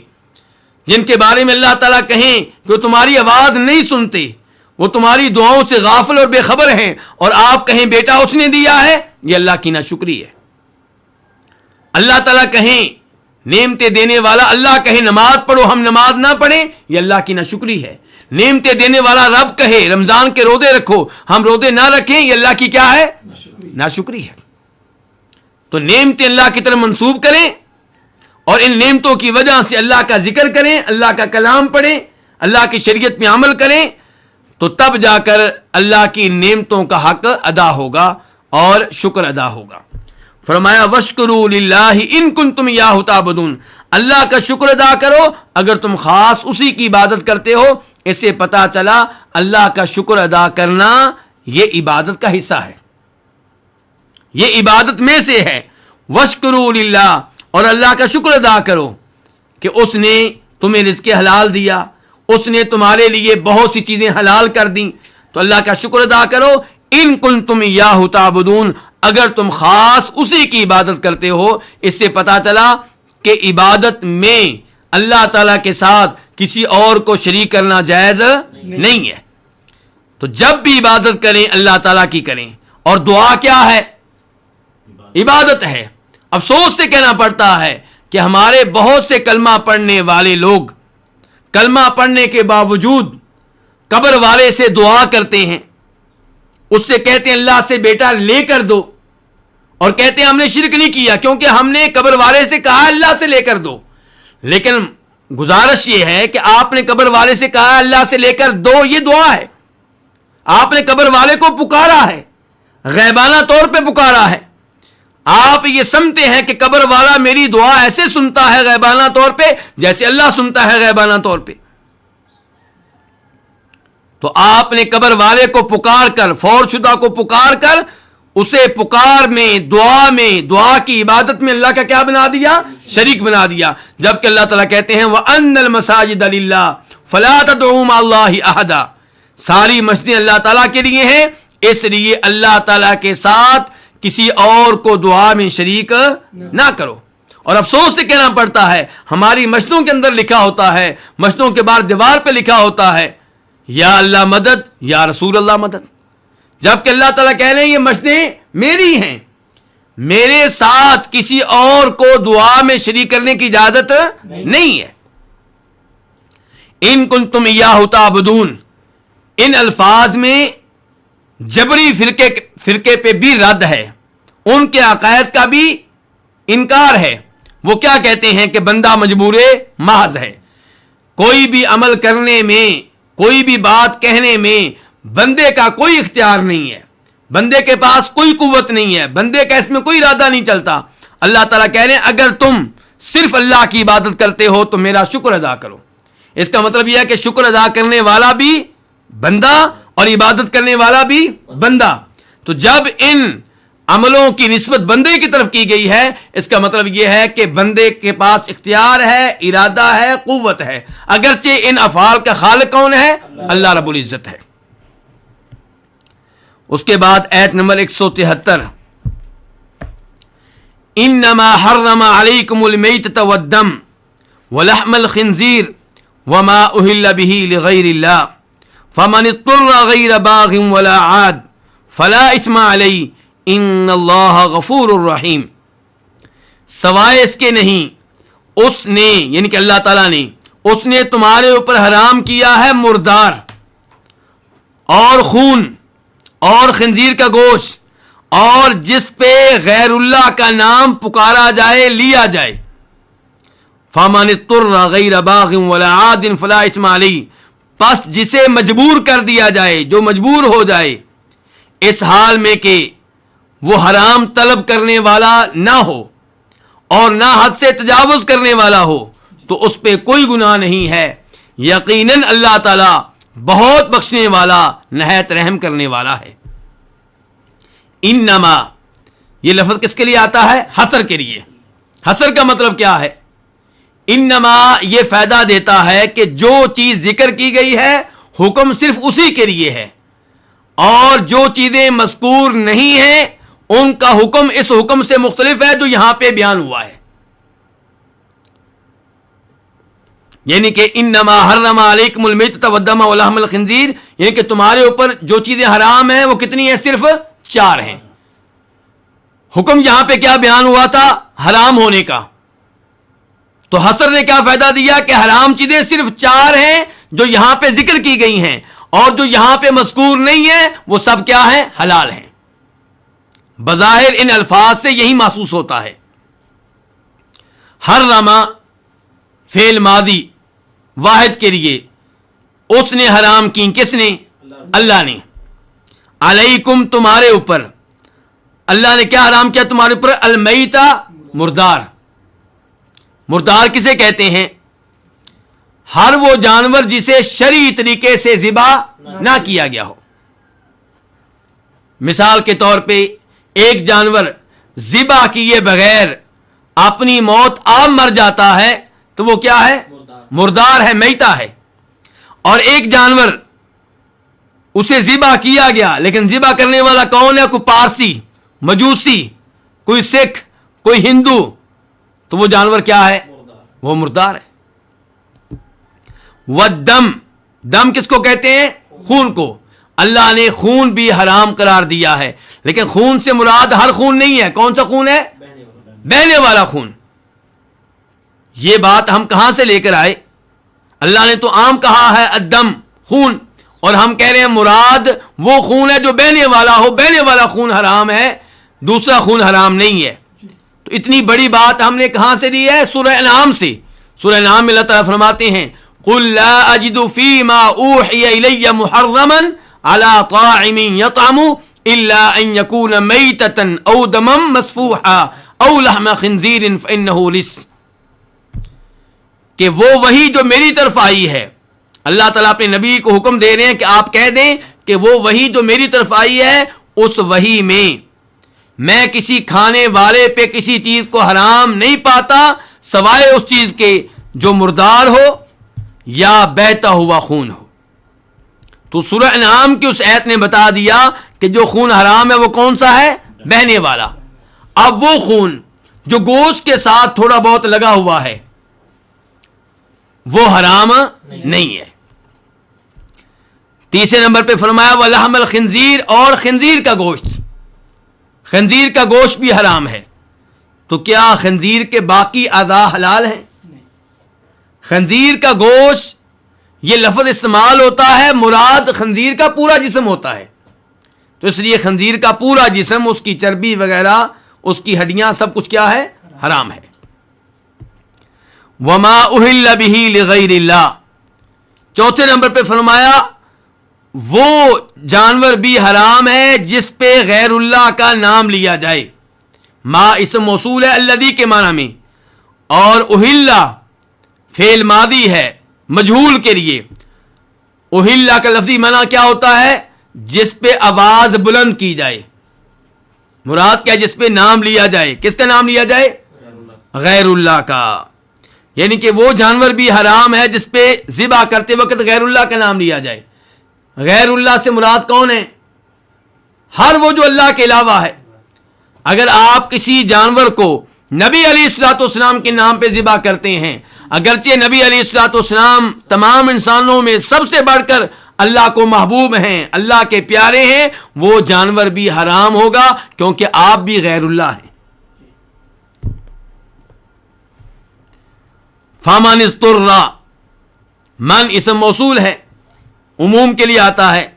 جن کے بارے میں اللہ تعالیٰ کہیں کہ وہ تمہاری آواز نہیں سنتے، وہ تمہاری دعاؤں سے غافل اور بے خبر ہیں، اور آپ کہیں بیٹا اس نے دیا ہے، یہ اللہ کی ناشکری ہے۔ اللہ تعالیٰ کہیں نعمتیں دینے والا، اللہ کہے نماز پڑھو ہم نماز نہ پڑھیں، یہ اللہ کی ناشکری ہے۔ نعمتیں دینے والا رب کہے رمضان کے روزے رکھو ہم روزے نہ رکھیں، یہ اللہ کی کیا ہے؟ ناشکری ہے۔ تو نعمتیں اللہ کی طرف منسوب کریں اور ان نعمتوں کی وجہ سے اللہ کا ذکر کریں، اللہ کا کلام پڑھیں، اللہ کی شریعت میں عمل کریں، تو تب جا کر اللہ کی نعمتوں کا حق ادا ہوگا اور شکر ادا ہوگا۔ فرمایا وَاشْكُرُوا لِلَّهِ إِن كُنتُمْ إِيَّاهُ تَعْبُدُونَ، اللہ کا شکر ادا کرو اگر تم خاص اسی کی عبادت کرتے ہو۔ اس سے پتا چلا اللہ کا شکر ادا کرنا یہ عبادت کا حصہ ہے، یہ عبادت میں سے ہے۔ وَاشْكُرُوا لِلَّهِ، اور اللہ کا شکر ادا کرو کہ اس نے تمہیں رزق حلال دیا، اس نے تمہارے لیے بہت سی چیزیں حلال کر دیں، تو اللہ کا شکر ادا کرو۔ ان کنتم ایاہ تعبدون، اگر تم خاص اسی کی عبادت کرتے ہو۔ اس سے پتا چلا کہ عبادت میں اللہ تعالیٰ کے ساتھ کسی اور کو شریک کرنا جائز نہیں ہے۔ تو جب بھی عبادت کریں اللہ تعالیٰ کی کریں، اور دعا کیا ہے؟ عبادت ہے۔ افسوس سے کہنا پڑتا ہے کہ ہمارے بہت سے کلمہ پڑھنے والے لوگ کلمہ پڑھنے کے باوجود قبر والے سے دعا کرتے ہیں، اس سے کہتے ہیں اللہ سے بیٹا لے کر دو، اور کہتے ہیں ہم نے شرک نہیں کیا کیونکہ ہم نے قبر والے سے کہا اللہ سے لے کر دو۔ لیکن گزارش یہ ہے کہ آپ نے قبر والے سے کہا اللہ سے لے کر دو، یہ دعا ہے۔ آپ نے قبر والے کو پکارا ہے، غیبانہ طور پہ پکارا ہے۔ آپ یہ سمجھتے ہیں کہ قبر والا میری دعا ایسے سنتا ہے غیبانہ طور پہ جیسے اللہ سنتا ہے غیبانہ طور پہ۔ تو آپ نے قبر والے کو پکار کر، فوت شدہ کو پکار کر، اسے پکار میں دعا کی عبادت میں اللہ کا کیا بنا دیا؟ شریک بنا دیا۔ جبکہ اللہ تعالیٰ کہتے ہیں وَأَنَّ الْمَسَاجِدَ لِلَّهِ فَلَا تَدْعُوا مَعَ اللَّهِ أَحَدًا، ساری مسجدیں اللہ تعالیٰ کے لیے ہیں، اس لیے اللہ تعالیٰ کے ساتھ کسی اور کو دعا میں شریک نہ کرو۔ اور افسوس سے کہنا پڑتا ہے ہماری مسجدوں کے اندر لکھا ہوتا ہے، مسجدوں کے باہر دیوار پہ لکھا ہوتا ہے یا اللہ مدد یا رسول اللہ مدد، جبکہ اللہ تعالیٰ کہہ رہے ہیں یہ مسجدیں میری ہیں، میرے ساتھ کسی اور کو دعا میں شریک کرنے کی اجازت نہیں ہے۔ ان کنتم ایاہ تعبدون، ان الفاظ میں جبری فرقے پہ بھی رد ہے، ان کے عقائد کا بھی انکار ہے۔ وہ کیا کہتے ہیں کہ بندہ مجبور محض ہے، کوئی بھی عمل کرنے میں، کوئی بھی بات کہنے میں بندے کا کوئی اختیار نہیں ہے، بندے کے پاس کوئی قوت نہیں ہے، بندے کا اس میں کوئی ارادہ نہیں چلتا۔ اللہ تعالیٰ کہہ رہے ہیں اگر تم صرف اللہ کی عبادت کرتے ہو تو میرا شکر ادا کرو۔ اس کا مطلب یہ ہے کہ شکر ادا کرنے والا بھی بندہ اور عبادت کرنے والا بھی بندہ۔ تو جب ان عملوں کی نسبت بندے کی طرف کی گئی ہے، اس کا مطلب یہ ہے کہ بندے کے پاس اختیار ہے، ارادہ ہے، قوت ہے، اگرچہ ان افعال کا خالق کون ہے؟ اللہ رب العزت ہے۔ اس کے بعد آیت نمبر 173، انما حرم علیکم المیتۃ والدم ولحم الخنزیر وما اہل به لغیر اللہ فمن اضطر غیر باغ ولا عاد فلا اثم علیہ ان اللہ غفور الرحیم۔ سوائے اس کے نہیں اس نے، یعنی کہ اللہ تعالیٰ نے، اس نے تمہارے اوپر حرام کیا ہے مردار اور خون اور خنزیر کا گوشت اور جس پہ غیر اللہ کا نام پکارا جائے، لیا جائے۔ فَمَنِ اضْطُرَّ غَيْرَ بَاغٍ وَلَا عَادٍ فَلَا إِثْمَ عَلَيْهِ، پس جسے مجبور کر دیا جائے، جو مجبور ہو جائے، اس حال میں کہ وہ حرام طلب کرنے والا نہ ہو، اور نہ حد سے تجاوز کرنے والا ہو تو اس پہ کوئی گناہ نہیں ہے. یقیناً اللہ تعالی بہت بخشنے والا نہایت رحم کرنے والا ہے. انما یہ لفظ کس کے لیے آتا ہے؟ حصر کے لیے. حصر کا مطلب کیا ہے؟ انما یہ فائدہ دیتا ہے کہ جو چیز ذکر کی گئی ہے حکم صرف اسی کے لیے ہے، اور جو چیزیں مذکور نہیں ہیں ان کا حکم اس حکم سے مختلف ہے جو یہاں پہ بیان ہوا ہے. یعنی کہ انما حرم علیکم المیتۃ والدم ولحم الخنزیر، یعنی کہ تمہارے اوپر جو چیزیں حرام ہیں وہ کتنی ہیں؟ صرف 4 ہیں. حکم یہاں پہ کیا بیان ہوا تھا؟ حرام ہونے کا. تو حصر نے کیا فائدہ دیا کہ حرام چیزیں صرف 4 ہیں جو یہاں پہ ذکر کی گئی ہیں، اور جو یہاں پہ مذکور نہیں ہیں وہ سب کیا ہیں؟ حلال ہیں. بظاہر ان الفاظ سے یہی محسوس ہوتا ہے. حرم فعل ماضی واحد کے لیے، اس نے حرام کی، کس نے؟ اللہ نے. علیکم تمہارے اوپر، اللہ نے کیا حرام کیا تمہارے اوپر؟ المیتہ مردار. مردار کسے کہتے ہیں؟ ہر وہ جانور جسے شرعی طریقے سے ذبح نہ کیا گیا ہو. مثال کے طور پہ ایک جانور ذبح کیے بغیر اپنی موت آپ مر جاتا ہے تو وہ کیا ہے؟ مردار ہے، میتہ ہے. اور ایک جانور اسے ذبح کیا گیا لیکن ذبح کرنے والا کون ہے؟ کوئی پارسی، مجوسی، کوئی سکھ، کوئی ہندو، تو وہ جانور کیا ہے؟ وہ مردار ہے. والدم، دم کس کو کہتے ہیں؟ خون کو. اللہ نے خون بھی حرام قرار دیا ہے، لیکن خون سے مراد ہر خون نہیں ہے. کون سا خون ہے؟ بہنے والا خون. یہ بات ہم کہاں سے لے کر آئے؟ اللہ نے تو عام کہا ہے الدم، خون، اور ہم کہہ رہے ہیں مراد وہ خون ہے جو بہنے والا ہو. بہنے والا خون حرام ہے، دوسرا خون حرام نہیں ہے. تو اتنی بڑی بات ہم نے کہاں سے لی ہے؟ سورہ انعام سے. سورہ انعام میں اللہ تعالیٰ فرماتے ہیں قُلْ لَا أَجِدُ فِي مَا أُوحِيَ إِلَيَّ مُحَرَّمًا عَلَى طَاعِمٍ يَطْعَمُهُ إِلَّا أَن يَكُونَ مَيْتَةً أَوْ دَمًا مَسْفُوحًا أَوْ لَحْمَ خِنْزِيرٍ فَإِنَّهُ رِجْسٌ، کہ وہ وحی جو میری طرف آئی ہے، اللہ تعالیٰ اپنے نبی کو حکم دے رہے ہیں کہ آپ کہہ دیں کہ وہ وحی جو میری طرف آئی ہے اس وحی میں کسی کھانے والے پہ کسی چیز کو حرام نہیں پاتا سوائے اس چیز کے جو مردار ہو یا بہتا ہوا خون ہو. تو سورہ انعام کی اس آیت نے بتا دیا کہ جو خون حرام ہے وہ کون سا ہے؟ بہنے والا. اب وہ خون جو گوشت کے ساتھ تھوڑا بہت لگا ہوا ہے وہ حرام نہیں ہے. تیسرے نمبر پہ فرمایا وَلَحْمَ الْخِنْزِيرِ، اور خنزیر کا گوشت. خنزیر کا گوشت بھی حرام ہے. تو کیا خنزیر کے باقی اعضاء حلال ہیں؟ خنزیر کا گوشت یہ لفظ استعمال ہوتا ہے، مراد خنزیر کا پورا جسم ہوتا ہے. تو اس لیے خنزیر کا پورا جسم، اس کی چربی وغیرہ، اس کی ہڈیاں، سب کچھ کیا ہے؟ حرام ہے. وما اہل بہ لغیر اللہ، چوتھے نمبر پہ فرمایا وہ جانور بھی حرام ہے جس پہ غیر اللہ کا نام لیا جائے. ما اسم موصول ہے الذی کے معنی میں، اور اہلا فعل ماضی ہے مجہول کے لیے. اہلا کا لفظی معنی کیا ہوتا ہے؟ جس پہ آواز بلند کی جائے. مراد کیا؟ جس پہ نام لیا جائے. کس کا نام لیا جائے؟ غیر اللہ کا. یعنی کہ وہ جانور بھی حرام ہے جس پہ ذبح کرتے وقت غیر اللہ کا نام لیا جائے. غیر اللہ سے مراد کون ہے؟ ہر وہ جو اللہ کے علاوہ ہے. اگر آپ کسی جانور کو نبی علیہ الصلوۃ والسلام کے نام پہ ذبح کرتے ہیں، اگرچہ نبی علیہ الصلوۃ والسلام تمام انسانوں میں سب سے بڑھ کر اللہ کو محبوب ہیں، اللہ کے پیارے ہیں، وہ جانور بھی حرام ہوگا کیونکہ آپ بھی غیر اللہ ہیں. فَمَنِ اسْتُرَّ، من اسم موصول ہے، عموم کے لیے آتا ہے.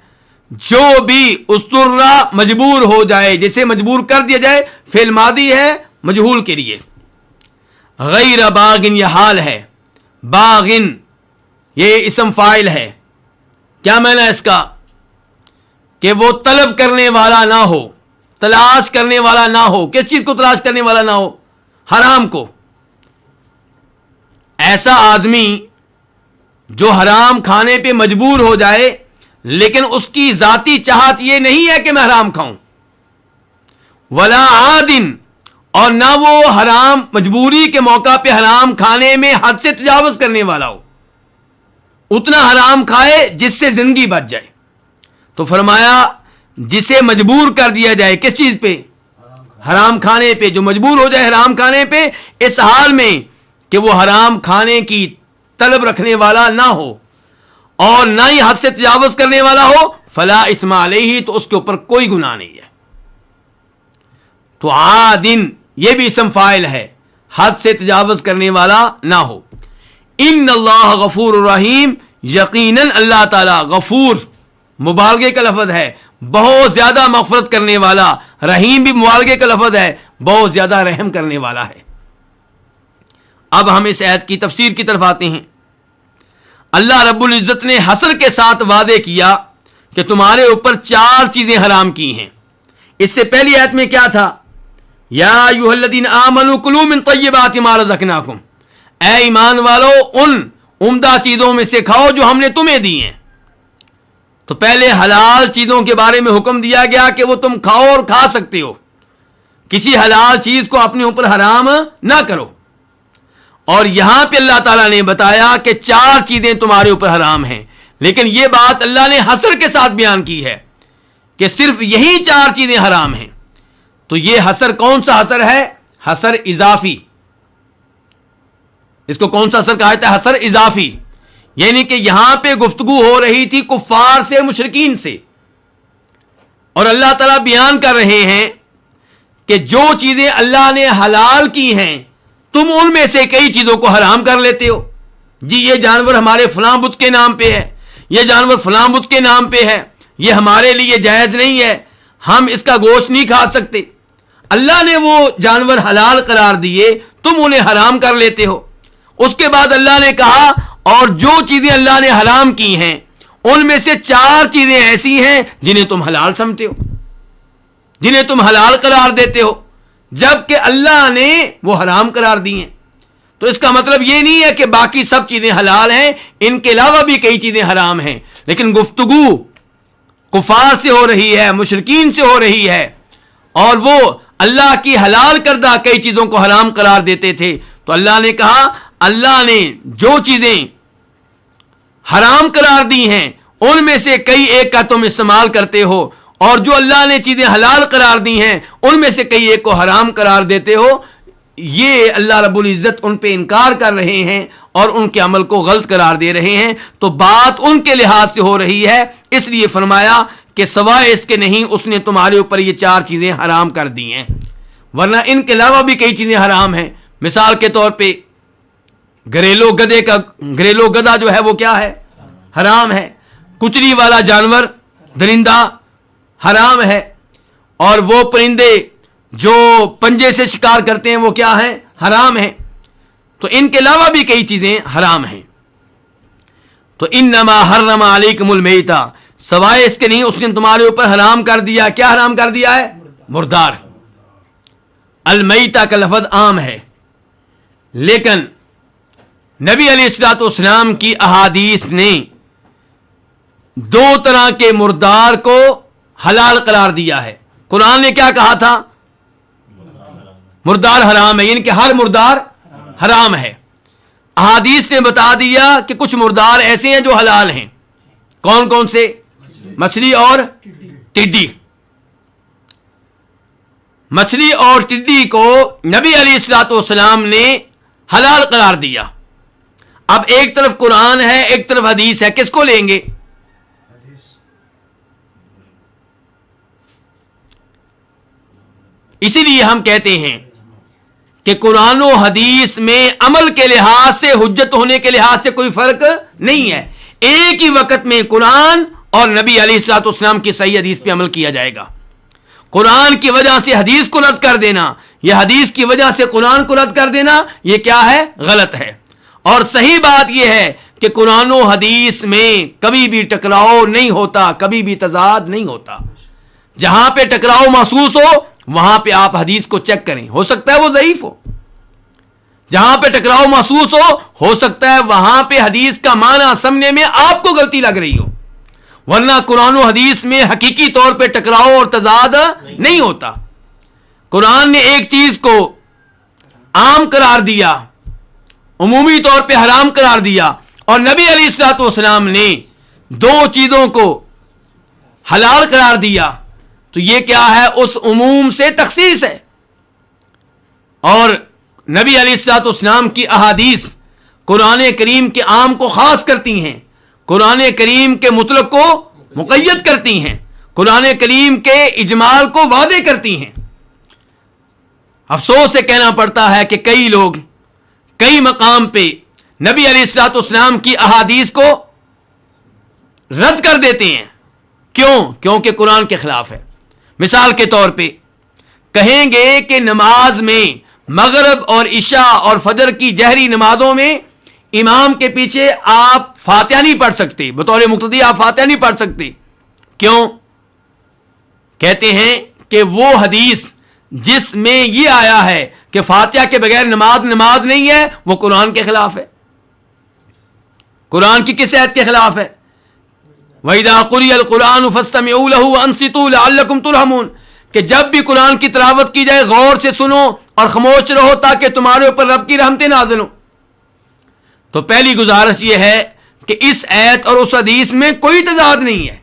جو بھی استرا مجبور ہو جائے، جسے مجبور کر دیا جائے، فعل ماضی ہے مجہول کے لیے. غیر باغن یہ حال ہے، باغن یہ اسم فاعل ہے. کیا معنی اس کا؟ کہ وہ طلب کرنے والا نہ ہو، تلاش کرنے والا نہ ہو. کس چیز کو تلاش کرنے والا نہ ہو؟ حرام کو. ایسا آدمی جو حرام کھانے پہ مجبور ہو جائے لیکن اس کی ذاتی چاہت یہ نہیں ہے کہ میں حرام کھاؤں، ولا عادن، اور نہ وہ حرام مجبوری کے موقع پہ حرام کھانے میں حد سے تجاوز کرنے والا ہو، اتنا حرام کھائے جس سے زندگی بچ جائے. تو فرمایا جسے مجبور کر دیا جائے کس چیز پہ؟ حرام کھانے پہ. جو مجبور ہو جائے حرام کھانے پہ اس حال میں کہ وہ حرام کھانے کی طلب رکھنے والا نہ ہو اور نہ ہی حد سے تجاوز کرنے والا ہو، فلا اثم علیہ، تو اس کے اوپر کوئی گناہ نہیں ہے. تو عادن یہ بھی اسم فاعل ہے، حد سے تجاوز کرنے والا نہ ہو. ان اللہ غفور الرحیم، یقیناً اللہ تعالی غفور مبالغے کا لفظ ہے، بہت زیادہ مغفرت کرنے والا. رحیم بھی مبالغے کا لفظ ہے، بہت زیادہ رحم کرنے والا ہے. اب ہم اس آیت کی تفسیر کی طرف آتے ہیں. اللہ رب العزت نے حصر کے ساتھ وعدے کیا کہ تمہارے اوپر 4 چیزیں حرام کی ہیں. اس سے پہلی آیت میں کیا تھا؟ یا ایھا الذین آمنوا کلوا من طیبات ما رزقناکم، اے ایمان والو ان عمدہ چیزوں میں سے کھاؤ جو ہم نے تمہیں دی ہیں. تو پہلے حلال چیزوں کے بارے میں حکم دیا گیا کہ وہ تم کھاؤ اور کھا سکتے ہو، کسی حلال چیز کو اپنے اوپر حرام نہ کرو. اور یہاں پہ اللہ تعالیٰ نے بتایا کہ 4 چیزیں تمہارے اوپر حرام ہیں، لیکن یہ بات اللہ نے حصر کے ساتھ بیان کی ہے کہ صرف یہی 4 چیزیں حرام ہیں. تو یہ حصر کون سا حصر ہے؟ حصر اضافی. اس کو کون سا حصر کہا جاتا ہے؟ حصر اضافی. یعنی کہ یہاں پہ گفتگو ہو رہی تھی کفار سے، مشرکین سے، اور اللہ تعالیٰ بیان کر رہے ہیں کہ جو چیزیں اللہ نے حلال کی ہیں تم ان میں سے کئی چیزوں کو حرام کر لیتے ہو. جی یہ جانور ہمارے فلاں بت کے نام پہ ہے، یہ جانور فلاں بت کے نام پہ ہے، یہ ہمارے لیے جائز نہیں ہے، ہم اس کا گوشت نہیں کھا سکتے. اللہ نے وہ جانور حلال قرار دیے، تم انہیں حرام کر لیتے ہو. اس کے بعد اللہ نے کہا اور جو چیزیں اللہ نے حرام کی ہیں ان میں سے 4 چیزیں ایسی ہیں جنہیں تم حلال سمجھتے ہو، جنہیں تم حلال قرار دیتے ہو، جبکہ اللہ نے وہ حرام قرار دی ہیں. تو اس کا مطلب یہ نہیں ہے کہ باقی سب چیزیں حلال ہیں، ان کے علاوہ بھی کئی چیزیں حرام ہیں، لیکن گفتگو کفار سے ہو رہی ہے، مشرکین سے ہو رہی ہے، اور وہ اللہ کی حلال کردہ کئی چیزوں کو حرام قرار دیتے تھے. تو اللہ نے کہا اللہ نے جو چیزیں حرام قرار دی ہیں ان میں سے کئی ایک کا تم استعمال کرتے ہو، اور جو اللہ نے چیزیں حلال قرار دی ہیں ان میں سے کئی ایک کو حرام قرار دیتے ہو. یہ اللہ رب العزت ان پہ انکار کر رہے ہیں اور ان کے عمل کو غلط قرار دے رہے ہیں. تو بات ان کے لحاظ سے ہو رہی ہے، اس لیے فرمایا کہ سوائے اس کے نہیں اس نے تمہارے اوپر یہ 4 چیزیں حرام کر دی ہیں، ورنہ ان کے علاوہ بھی کئی چیزیں حرام ہیں. مثال کے طور پہ گھریلو گدھا جو ہے وہ کیا ہے؟ حرام ہے. کچری والا جانور درندہ حرام ہے. اور وہ پرندے جو پنجے سے شکار کرتے ہیں وہ کیا ہیں؟ حرام ہیں. تو ان کے علاوہ بھی کئی چیزیں حرام ہیں. تو انما حرم علیکم المیتہ، سوائے اس کے نہیں اس نے تمہارے اوپر حرام کر دیا. کیا حرام کر دیا ہے؟ مردار. المیتہ کا لفظ عام ہے، لیکن نبی علیہ الصلوۃ والسلام کی احادیث نے 2 طرح کے مردار کو حلال قرار دیا ہے. قرآن نے کیا کہا تھا؟ مردار حرام ہے، یعنی کہ ہر مردار حرام ہے. احادیث نے بتا دیا کہ کچھ مردار ایسے ہیں جو حلال ہیں. کون کون سے؟ مچھلی اور ٹڈی. مچھلی اور ٹڈی کو نبی علیہ الصلوۃ والسلام نے حلال قرار دیا. اب ایک طرف قرآن ہے ایک طرف حدیث ہے، کس کو لیں گے؟ اسی لیے ہم کہتے ہیں کہ قرآن و حدیث میں عمل کے لحاظ سے، حجت ہونے کے لحاظ سے کوئی فرق نہیں ہے. ایک ہی وقت میں قرآن اور نبی علیہ الصلوۃ والسلام کی صحیح حدیث پہ عمل کیا جائے گا. قرآن کی وجہ سے حدیث کو رد کر دینا یا حدیث کی وجہ سے قرآن کو رد کر دینا یہ کیا ہے؟ غلط ہے. اور صحیح بات یہ ہے کہ قرآن و حدیث میں کبھی بھی ٹکراؤ نہیں ہوتا، کبھی بھی تضاد نہیں ہوتا. جہاں پہ ٹکراؤ محسوس ہو وہاں پہ آپ حدیث کو چیک کریں، ہو سکتا ہے وہ ضعیف ہو، جہاں پہ ٹکراؤ محسوس ہو سکتا ہے وہاں پہ حدیث کا معنی سمجھنے میں آپ کو غلطی لگ رہی ہو، ورنہ قرآن و حدیث میں حقیقی طور پہ ٹکراؤ اور تضاد نہیں ہوتا۔ قرآن نے ایک چیز کو عام قرار دیا، عمومی طور پہ حرام قرار دیا، اور نبی علیہ الصلوۃ والسلام نے دو چیزوں کو حلال قرار دیا، تو یہ کیا ہے؟ اس عموم سے تخصیص ہے۔ اور نبی علیہ الصلوۃ والسلام کی احادیث قرآن کریم کے عام کو خاص کرتی ہیں، قرآن کریم کے مطلق کو مقید کرتی ہیں، قرآن کریم کے اجمال کو واضح کرتی ہیں۔ افسوس سے کہنا پڑتا ہے کہ کئی لوگ کئی مقام پہ نبی علیہ الصلوۃ والسلام کی احادیث کو رد کر دیتے ہیں۔ کیوں؟ کیونکہ قرآن کے خلاف ہے۔ مثال کے طور پہ کہیں گے کہ نماز میں مغرب اور عشاء اور فجر کی جہری نمازوں میں امام کے پیچھے آپ فاتحہ نہیں پڑھ سکتے، بطور مقتدی آپ فاتحہ نہیں پڑھ سکتے۔ کیوں؟ کہتے ہیں کہ وہ حدیث جس میں یہ آیا ہے کہ فاتحہ کے بغیر نماز نہیں ہے، وہ قرآن کے خلاف ہے۔ قرآن کی کس آیت کے خلاف ہے؟ وَإِذَا قُرِئَ الْقُرْآنُ فَاسْتَمِعُوا لَهُ وَأَنصِتُوا لَعَلَّكُمْ تُرْحَمُونَ، کہ جب بھی قرآن کی تلاوت کی جائے غور سے سنو اور خاموش رہو تاکہ تمہارے اوپر رب کی رحمتیں نازل ہوں۔ تو پہلی گزارش یہ ہے کہ اس آیت اور اس حدیث میں کوئی تضاد نہیں ہے۔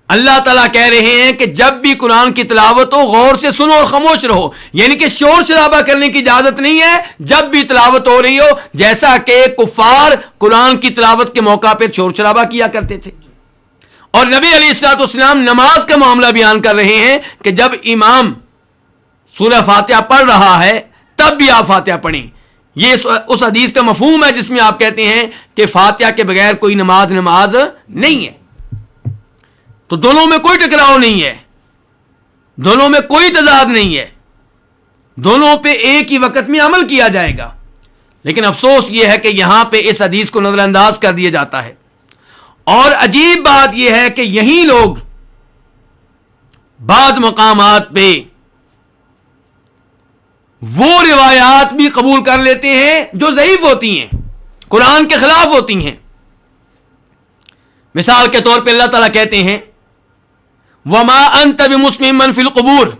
اللہ تعالیٰ کہہ رہے ہیں کہ جب بھی قرآن کی تلاوت ہو غور سے سنو اور خاموش رہو، یعنی کہ شور شرابہ کرنے کی اجازت نہیں ہے جب بھی تلاوت ہو رہی ہو، جیسا کہ کفار قرآن کی تلاوت کے موقع پر شور شرابہ کیا کرتے تھے۔ اور نبی علیہ الصلوۃ والسلام نماز کا معاملہ بیان کر رہے ہیں کہ جب امام سورہ فاتحہ پڑھ رہا ہے تب بھی آپ فاتحہ پڑھیں۔ یہ اس حدیث کا مفہوم ہے جس میں آپ کہتے ہیں کہ فاتحہ کے بغیر کوئی نماز نہیں ہے۔ تو دونوں میں کوئی ٹکراؤ نہیں ہے، دونوں میں کوئی تضاد نہیں ہے، دونوں پہ ایک ہی وقت میں عمل کیا جائے گا۔ لیکن افسوس یہ ہے کہ یہاں پہ اس حدیث کو نظر انداز کر دیا جاتا ہے۔ اور عجیب بات یہ ہے کہ یہی لوگ بعض مقامات پہ وہ روایات بھی قبول کر لیتے ہیں جو ضعیف ہوتی ہیں، قرآن کے خلاف ہوتی ہیں۔ مثال کے طور پہ اللہ تعالیٰ کہتے ہیں وَمَا أَنْتَ بِمُسْمِعٍ مَّن فِي الْقُبُورِ،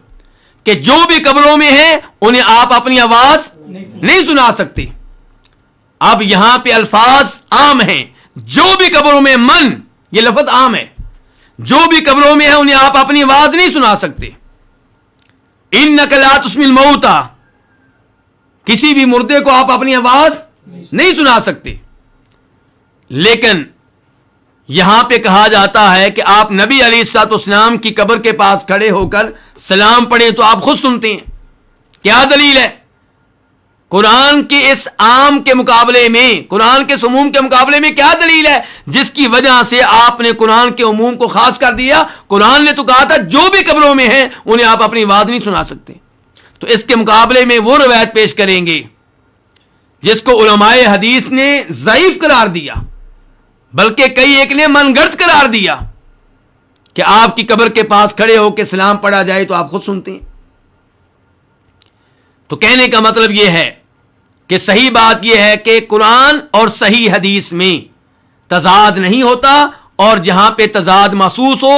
کہ جو بھی قبروں میں ہیں انہیں آپ اپنی آواز نہیں سنا سکتے۔ اب یہاں پہ الفاظ عام ہیں، جو بھی قبروں میں، من یہ لفظ عام ہے، جو بھی قبروں میں ہیں انہیں آپ اپنی آواز نہیں سنا سکتے۔ إِنَّكَ لَا تُسْمِعُ الْمَوْتَى، کسی بھی مردے کو آپ اپنی آواز نہیں سنا سکتے۔ لیکن یہاں پہ کہا جاتا ہے کہ آپ نبی علیہ الصلوۃ والسلام کی قبر کے پاس کھڑے ہو کر سلام پڑھیں تو آپ خود سنتے ہیں۔ کیا دلیل ہے؟ قرآن کے اس عام کے مقابلے میں، قرآن کے عموم کے مقابلے میں کیا دلیل ہے جس کی وجہ سے آپ نے قرآن کے عموم کو خاص کر دیا؟ قرآن نے تو کہا تھا جو بھی قبروں میں ہیں انہیں آپ اپنی آواز نہیں سنا سکتے۔ تو اس کے مقابلے میں وہ روایت پیش کریں گے جس کو علماء حدیث نے ضعیف قرار دیا، بلکہ کئی ایک نے من گھڑت قرار دیا کہ آپ کی قبر کے پاس کھڑے ہو کے سلام پڑھا جائے تو آپ خود سنتے ہیں۔ تو کہنے کا مطلب یہ ہے کہ صحیح بات یہ ہے کہ قرآن اور صحیح حدیث میں تضاد نہیں ہوتا، اور جہاں پہ تضاد محسوس ہو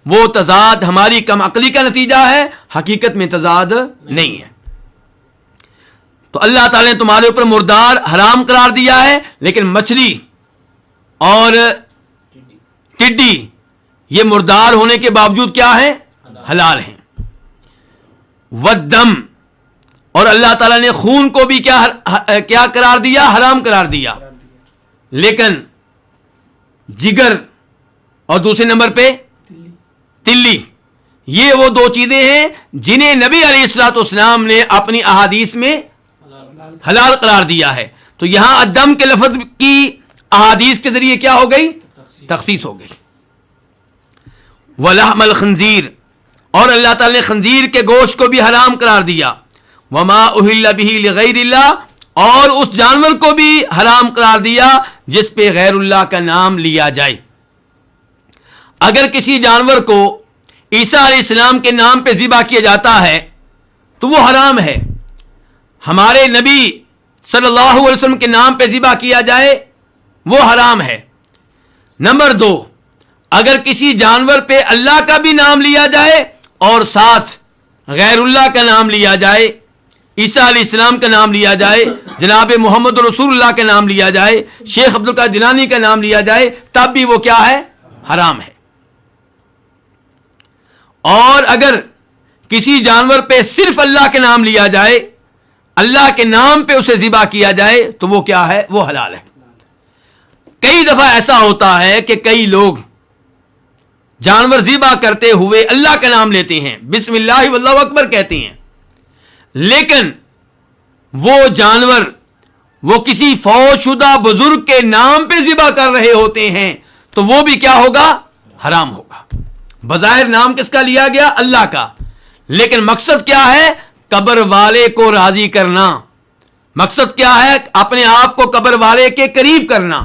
وہ تضاد ہماری کم عقلی کا نتیجہ ہے، حقیقت میں تضاد نہیں ہے۔ تو اللہ تعالی نے تمہارے اوپر مردار حرام قرار دیا ہے، لیکن مچھلی اور ٹڈی یہ مردار ہونے کے باوجود کیا ہے؟ حلال ہیں۔ والدم، اور اللہ تعالیٰ نے خون کو بھی کیا قرار دیا؟ حرام قرار دیا۔ لیکن جگر اور دوسرے نمبر پہ تلی، یہ وہ دو چیزیں ہیں جنہیں نبی علیہ الصلوۃ والسلام نے اپنی احادیث میں حلال قرار دیا ہے۔ تو یہاں الدم کے لفظ کی احادیث کے ذریعے کیا ہو گئی؟ تخصیص ہو گئی۔ وَلَحْمَ الْخِنْزِيرِ، اور اللہ تعالی نے خنزیر کے گوشت کو بھی حرام قرار دیا۔ وَمَا أُهِلَّ بِهِ لِغَيْرِ اللَّهِ، اور اس جانور کو بھی حرام قرار دیا جس پہ غیر اللہ کا نام لیا جائے۔ اگر کسی جانور کو عیسیٰ علیہ السلام کے نام پہ ذبح کیا جاتا ہے تو وہ حرام ہے۔ ہمارے نبی صلی اللہ علیہ وسلم کے نام پہ ذبح کیا جائے وہ حرام ہے۔ نمبر 2، اگر کسی جانور پہ اللہ کا بھی نام لیا جائے اور ساتھ غیر اللہ کا نام لیا جائے، عیسیٰ علیہ السلام کا نام لیا جائے، جناب محمد رسول اللہ کا نام لیا جائے، شیخ عبدالقادر جیلانی کا نام لیا جائے، تب بھی وہ کیا ہے؟ حرام ہے۔ اور اگر کسی جانور پہ صرف اللہ کے نام لیا جائے، اللہ کے نام پہ اسے ذبح کیا جائے تو وہ کیا ہے؟ وہ حلال ہے۔ کئی دفعہ ایسا ہوتا ہے کہ کئی لوگ جانور ذبح کرتے ہوئے اللہ کا نام لیتے ہیں، بسم اللہ واللہ اکبر کہتے ہیں، لیکن وہ جانور وہ کسی فوت شدہ بزرگ کے نام پہ ذبح کر رہے ہوتے ہیں تو وہ بھی کیا ہوگا؟ حرام ہوگا۔ بظاہر نام کس کا لیا گیا؟ اللہ کا، لیکن مقصد کیا ہے؟ قبر والے کو راضی کرنا۔ مقصد کیا ہے؟ اپنے آپ کو قبر والے کے قریب کرنا،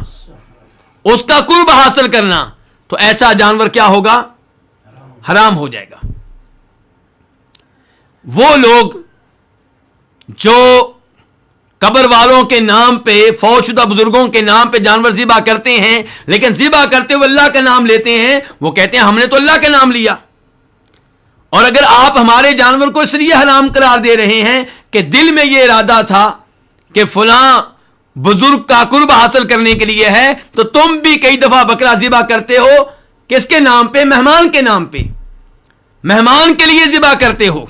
اس کا قرب حاصل کرنا، تو ایسا جانور کیا ہوگا؟ حرام ہو جائے گا۔ وہ لوگ جو قبر والوں کے نام پہ، فوت شدہ بزرگوں کے نام پہ جانور ذبح کرتے ہیں، لیکن ذبح کرتے ہوئے اللہ کا نام لیتے ہیں، وہ کہتے ہیں ہم نے تو اللہ کا نام لیا۔ اور اگر آپ ہمارے جانور کو اس لیے حرام قرار دے رہے ہیں کہ دل میں یہ ارادہ تھا کہ فلاں بزرگ کا قرب حاصل کرنے کے لیے ہے، تو تم بھی کئی دفعہ بکرا ذبح کرتے ہو، کس کے نام پہ؟ مہمان کے نام پہ، مہمان کے لیے ذبح کرتے ہو،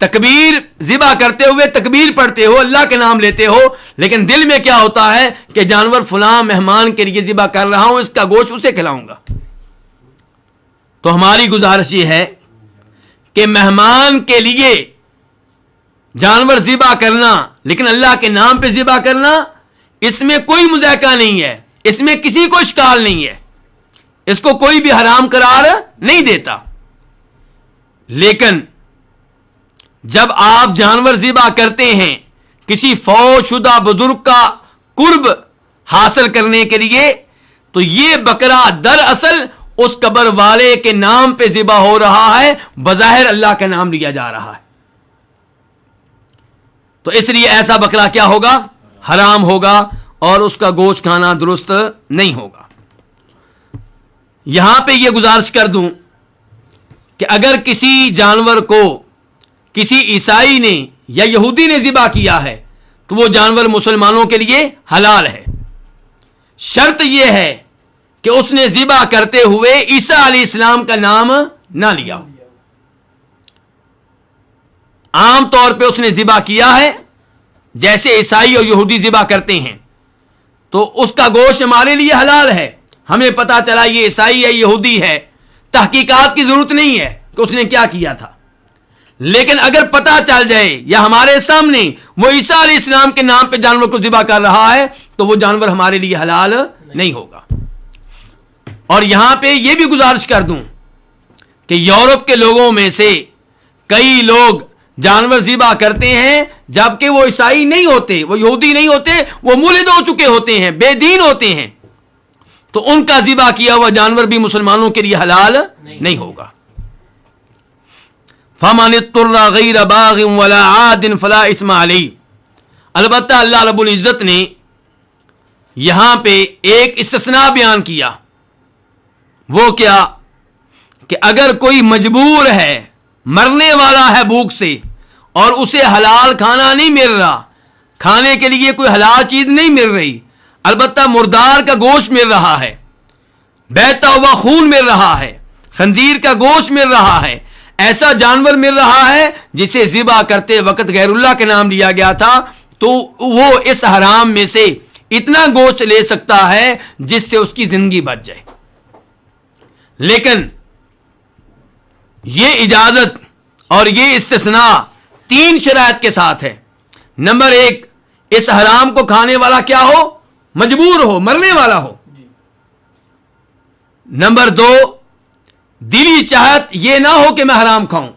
تکبیر ذبح کرتے ہوئے تکبیر پڑھتے ہو، اللہ کے نام لیتے ہو، لیکن دل میں کیا ہوتا ہے کہ جانور فلاں مہمان کے لیے ذبح کر رہا ہوں، اس کا گوشت اسے کھلاؤں گا۔ تو ہماری گزارش یہ ہے کہ مہمان کے لیے جانور ذبح کرنا، لیکن اللہ کے نام پہ ذبح کرنا، اس میں کوئی مذائقہ نہیں ہے، اس میں کسی کو اشکال نہیں ہے، اس کو کوئی بھی حرام قرار نہیں دیتا۔ لیکن جب آپ جانور ذبح کرتے ہیں کسی فوت شدہ بزرگ کا قرب حاصل کرنے کے لیے، تو یہ بکرا دراصل اس قبر والے کے نام پہ ذبح ہو رہا ہے، بظاہر اللہ کا نام لیا جا رہا ہے، تو اس لیے ایسا بکرا کیا ہوگا؟ حرام ہوگا، اور اس کا گوشت کھانا درست نہیں ہوگا۔ یہاں پہ یہ گزارش کر دوں کہ اگر کسی جانور کو کسی عیسائی نے یا یہودی نے ذبح کیا ہے تو وہ جانور مسلمانوں کے لیے حلال ہے، شرط یہ ہے کہ اس نے ذبح کرتے ہوئے عیسیٰ علیہ السلام کا نام نہ لیا ہو۔ عام طور پہ اس نے ذبح کیا ہے جیسے عیسائی اور یہودی ذبح کرتے ہیں، تو اس کا گوشت ہمارے لیے حلال ہے۔ ہمیں پتا چلا یہ عیسائی ہے، یہودی ہے، تحقیقات کی ضرورت نہیں ہے کہ اس نے کیا کیا تھا، لیکن اگر پتا چل جائے یا ہمارے سامنے وہ عیسیٰ علیہ السلام کے نام پہ جانور کو ذبح کر رہا ہے تو وہ جانور ہمارے لیے حلال نہیں ہوگا۔ اور یہاں پہ یہ بھی گزارش کر دوں کہ یورپ کے لوگوں میں سے کئی لوگ جانور ذبح کرتے ہیں جبکہ وہ عیسائی نہیں ہوتے، وہ یہودی نہیں ہوتے، وہ مولد ہو چکے ہوتے ہیں، بے دین ہوتے ہیں، تو ان کا ذبح کیا ہوا جانور بھی مسلمانوں کے لیے حلال نہیں ہوگا۔ فَمَنِ اضْطُرَّ غَيْرَ بَاغٍ وَلَا عَادٍ فَلَا إِثْمَ عَلَيْهِ۔ البتہ اللہ رب العزت نے یہاں پہ ایک استثناء بیان کیا، وہ کیا کہ اگر کوئی مجبور ہے، مرنے والا ہے بھوک سے، اور اسے حلال کھانا نہیں مل رہا، کھانے کے لیے کوئی حلال چیز نہیں مل رہی، البتہ مردار کا گوشت مل رہا ہے، بہتا ہوا خون مل رہا ہے، خنزیر کا گوشت مل رہا ہے، ایسا جانور مل رہا ہے جسے ذبح کرتے وقت غیر اللہ کے نام لیا گیا تھا، تو وہ اس حرام میں سے اتنا گوشت لے سکتا ہے جس سے اس کی زندگی بچ جائے۔ لیکن یہ اجازت اور یہ استثناء 3 شرائط کے ساتھ ہے۔ نمبر 1، اس حرام کو کھانے والا کیا ہو؟ مجبور ہو، مرنے والا ہو۔ نمبر 2، دلی چاہت یہ نہ ہو کہ میں حرام کھاؤں،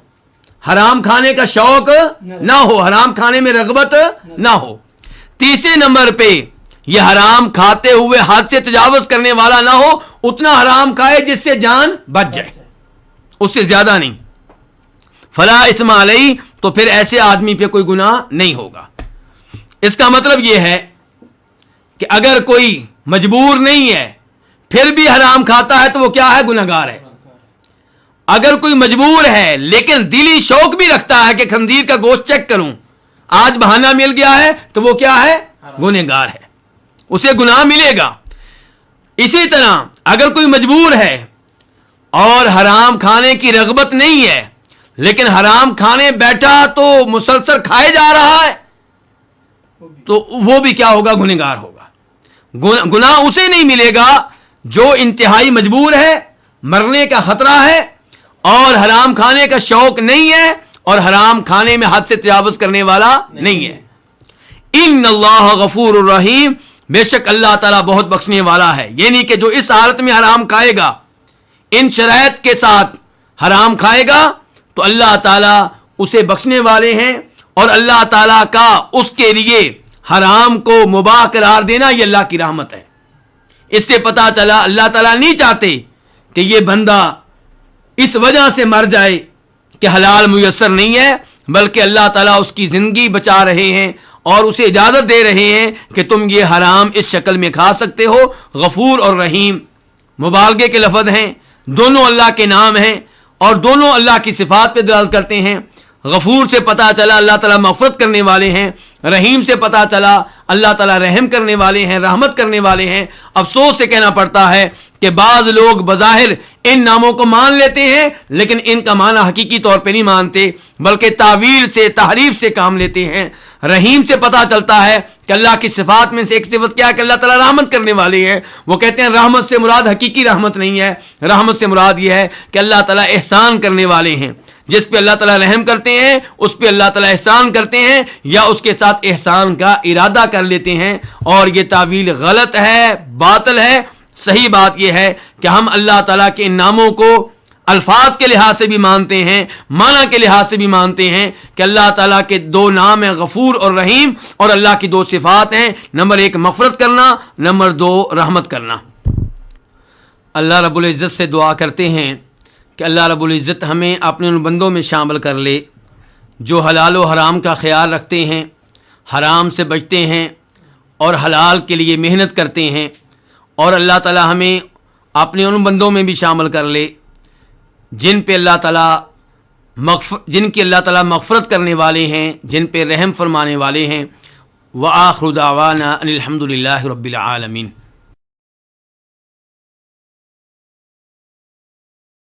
حرام کھانے کا شوق نہ ہو، حرام کھانے میں رغبت نہ ہو۔ تیسرے نمبر پہ یہ حرام کھاتے ہوئے حد سے تجاوز کرنے والا نہ ہو، اتنا حرام کھائے جس سے جان بچ جائے، اس سے زیادہ نہیں۔ فلا اثم علیہ، تو پھر ایسے آدمی پہ کوئی گناہ نہیں ہوگا۔ اس کا مطلب یہ ہے کہ اگر کوئی مجبور نہیں ہے پھر بھی حرام کھاتا ہے تو وہ کیا ہے؟ گنہگار ہے. اگر کوئی مجبور ہے لیکن دلی شوق بھی رکھتا ہے کہ خنزیر کا گوشت چیک کروں، آج بہانہ مل گیا ہے تو وہ کیا ہے؟ گنہگار ہے، اسے گناہ ملے گا. اسی طرح اگر کوئی مجبور ہے اور حرام کھانے کی رغبت نہیں ہے لیکن حرام کھانے بیٹھا تو مسلسل کھائے جا رہا ہے تو وہ بھی کیا ہوگا؟ گنہگار ہوگا. گناہ اسے نہیں ملے گا جو انتہائی مجبور ہے، مرنے کا خطرہ ہے اور حرام کھانے کا شوق نہیں ہے اور حرام کھانے میں حد سے تجاوز کرنے والا نہیں ہے. ان اللہ غفور الرحیم، بے شک اللہ تعالیٰ بہت بخشنے والا ہے. یعنی کہ جو اس حالت میں حرام کھائے گا، ان شرائط کے ساتھ حرام کھائے گا تو اللہ تعالیٰ اسے بخشنے والے ہیں، اور اللہ تعالیٰ کا اس کے لیے حرام کو مباح قرار دینا یہ اللہ کی رحمت ہے. اس سے پتا چلا اللہ تعالیٰ نہیں چاہتے کہ یہ بندہ اس وجہ سے مر جائے کہ حلال میسر نہیں ہے، بلکہ اللہ تعالیٰ اس کی زندگی بچا رہے ہیں اور اسے اجازت دے رہے ہیں کہ تم یہ حرام اس شکل میں کھا سکتے ہو. غفور اور رحیم مبالغے کے لفظ ہیں، دونوں اللہ کے نام ہیں اور دونوں اللہ کی صفات پہ دلالت کرتے ہیں. غفور سے پتا چلا اللہ تعالیٰ مغفرت کرنے والے ہیں، رحیم سے پتا چلا اللہ تعالیٰ رحم کرنے والے ہیں، رحمت کرنے والے ہیں. افسوس سے کہنا پڑتا ہے کہ بعض لوگ بظاہر ان ناموں کو مان لیتے ہیں لیکن ان کا معنی حقیقی طور پہ نہیں مانتے، بلکہ تعویل سے تحریف سے کام لیتے ہیں. رحیم سے پتا چلتا ہے کہ اللہ کی صفات میں سے ایک صفت کیا ہے کہ اللہ تعالیٰ رحمت کرنے والے ہیں. وہ کہتے ہیں رحمت سے مراد حقیقی رحمت نہیں ہے، رحمت سے مراد یہ ہے کہ اللہ تعالیٰ احسان کرنے والے ہیں. جس پہ اللہ تعالیٰ رحم کرتے ہیں اس پہ اللہ تعالیٰ احسان کرتے ہیں یا اس کے ساتھ احسان کا ارادہ کر لیتے ہیں، اور یہ تعویل غلط ہے، باطل ہے. صحیح بات یہ ہے کہ ہم اللہ تعالیٰ کے ان ناموں کو الفاظ کے لحاظ سے بھی مانتے ہیں، معنی کے لحاظ سے بھی مانتے ہیں کہ اللہ تعالیٰ کے دو نام ہیں غفور اور رحیم، اور اللہ کی دو صفات ہیں، نمبر 1 مغفرت کرنا، نمبر 2 رحمت کرنا. اللہ رب العزت سے دعا کرتے ہیں کہ اللہ رب العزت ہمیں اپنے ان بندوں میں شامل کر لے جو حلال و حرام کا خیال رکھتے ہیں، حرام سے بچتے ہیں اور حلال کے لیے محنت کرتے ہیں. اور اللہ تعالیٰ ہمیں اپنے ان بندوں میں بھی شامل کر لے جن پہ اللہ تعالیٰ جن کی اللہ تعالیٰ مغفرت کرنے والے ہیں، جن پہ رحم فرمانے والے ہیں. وآخر دعوانا ان الحمد للہ رب العالمین.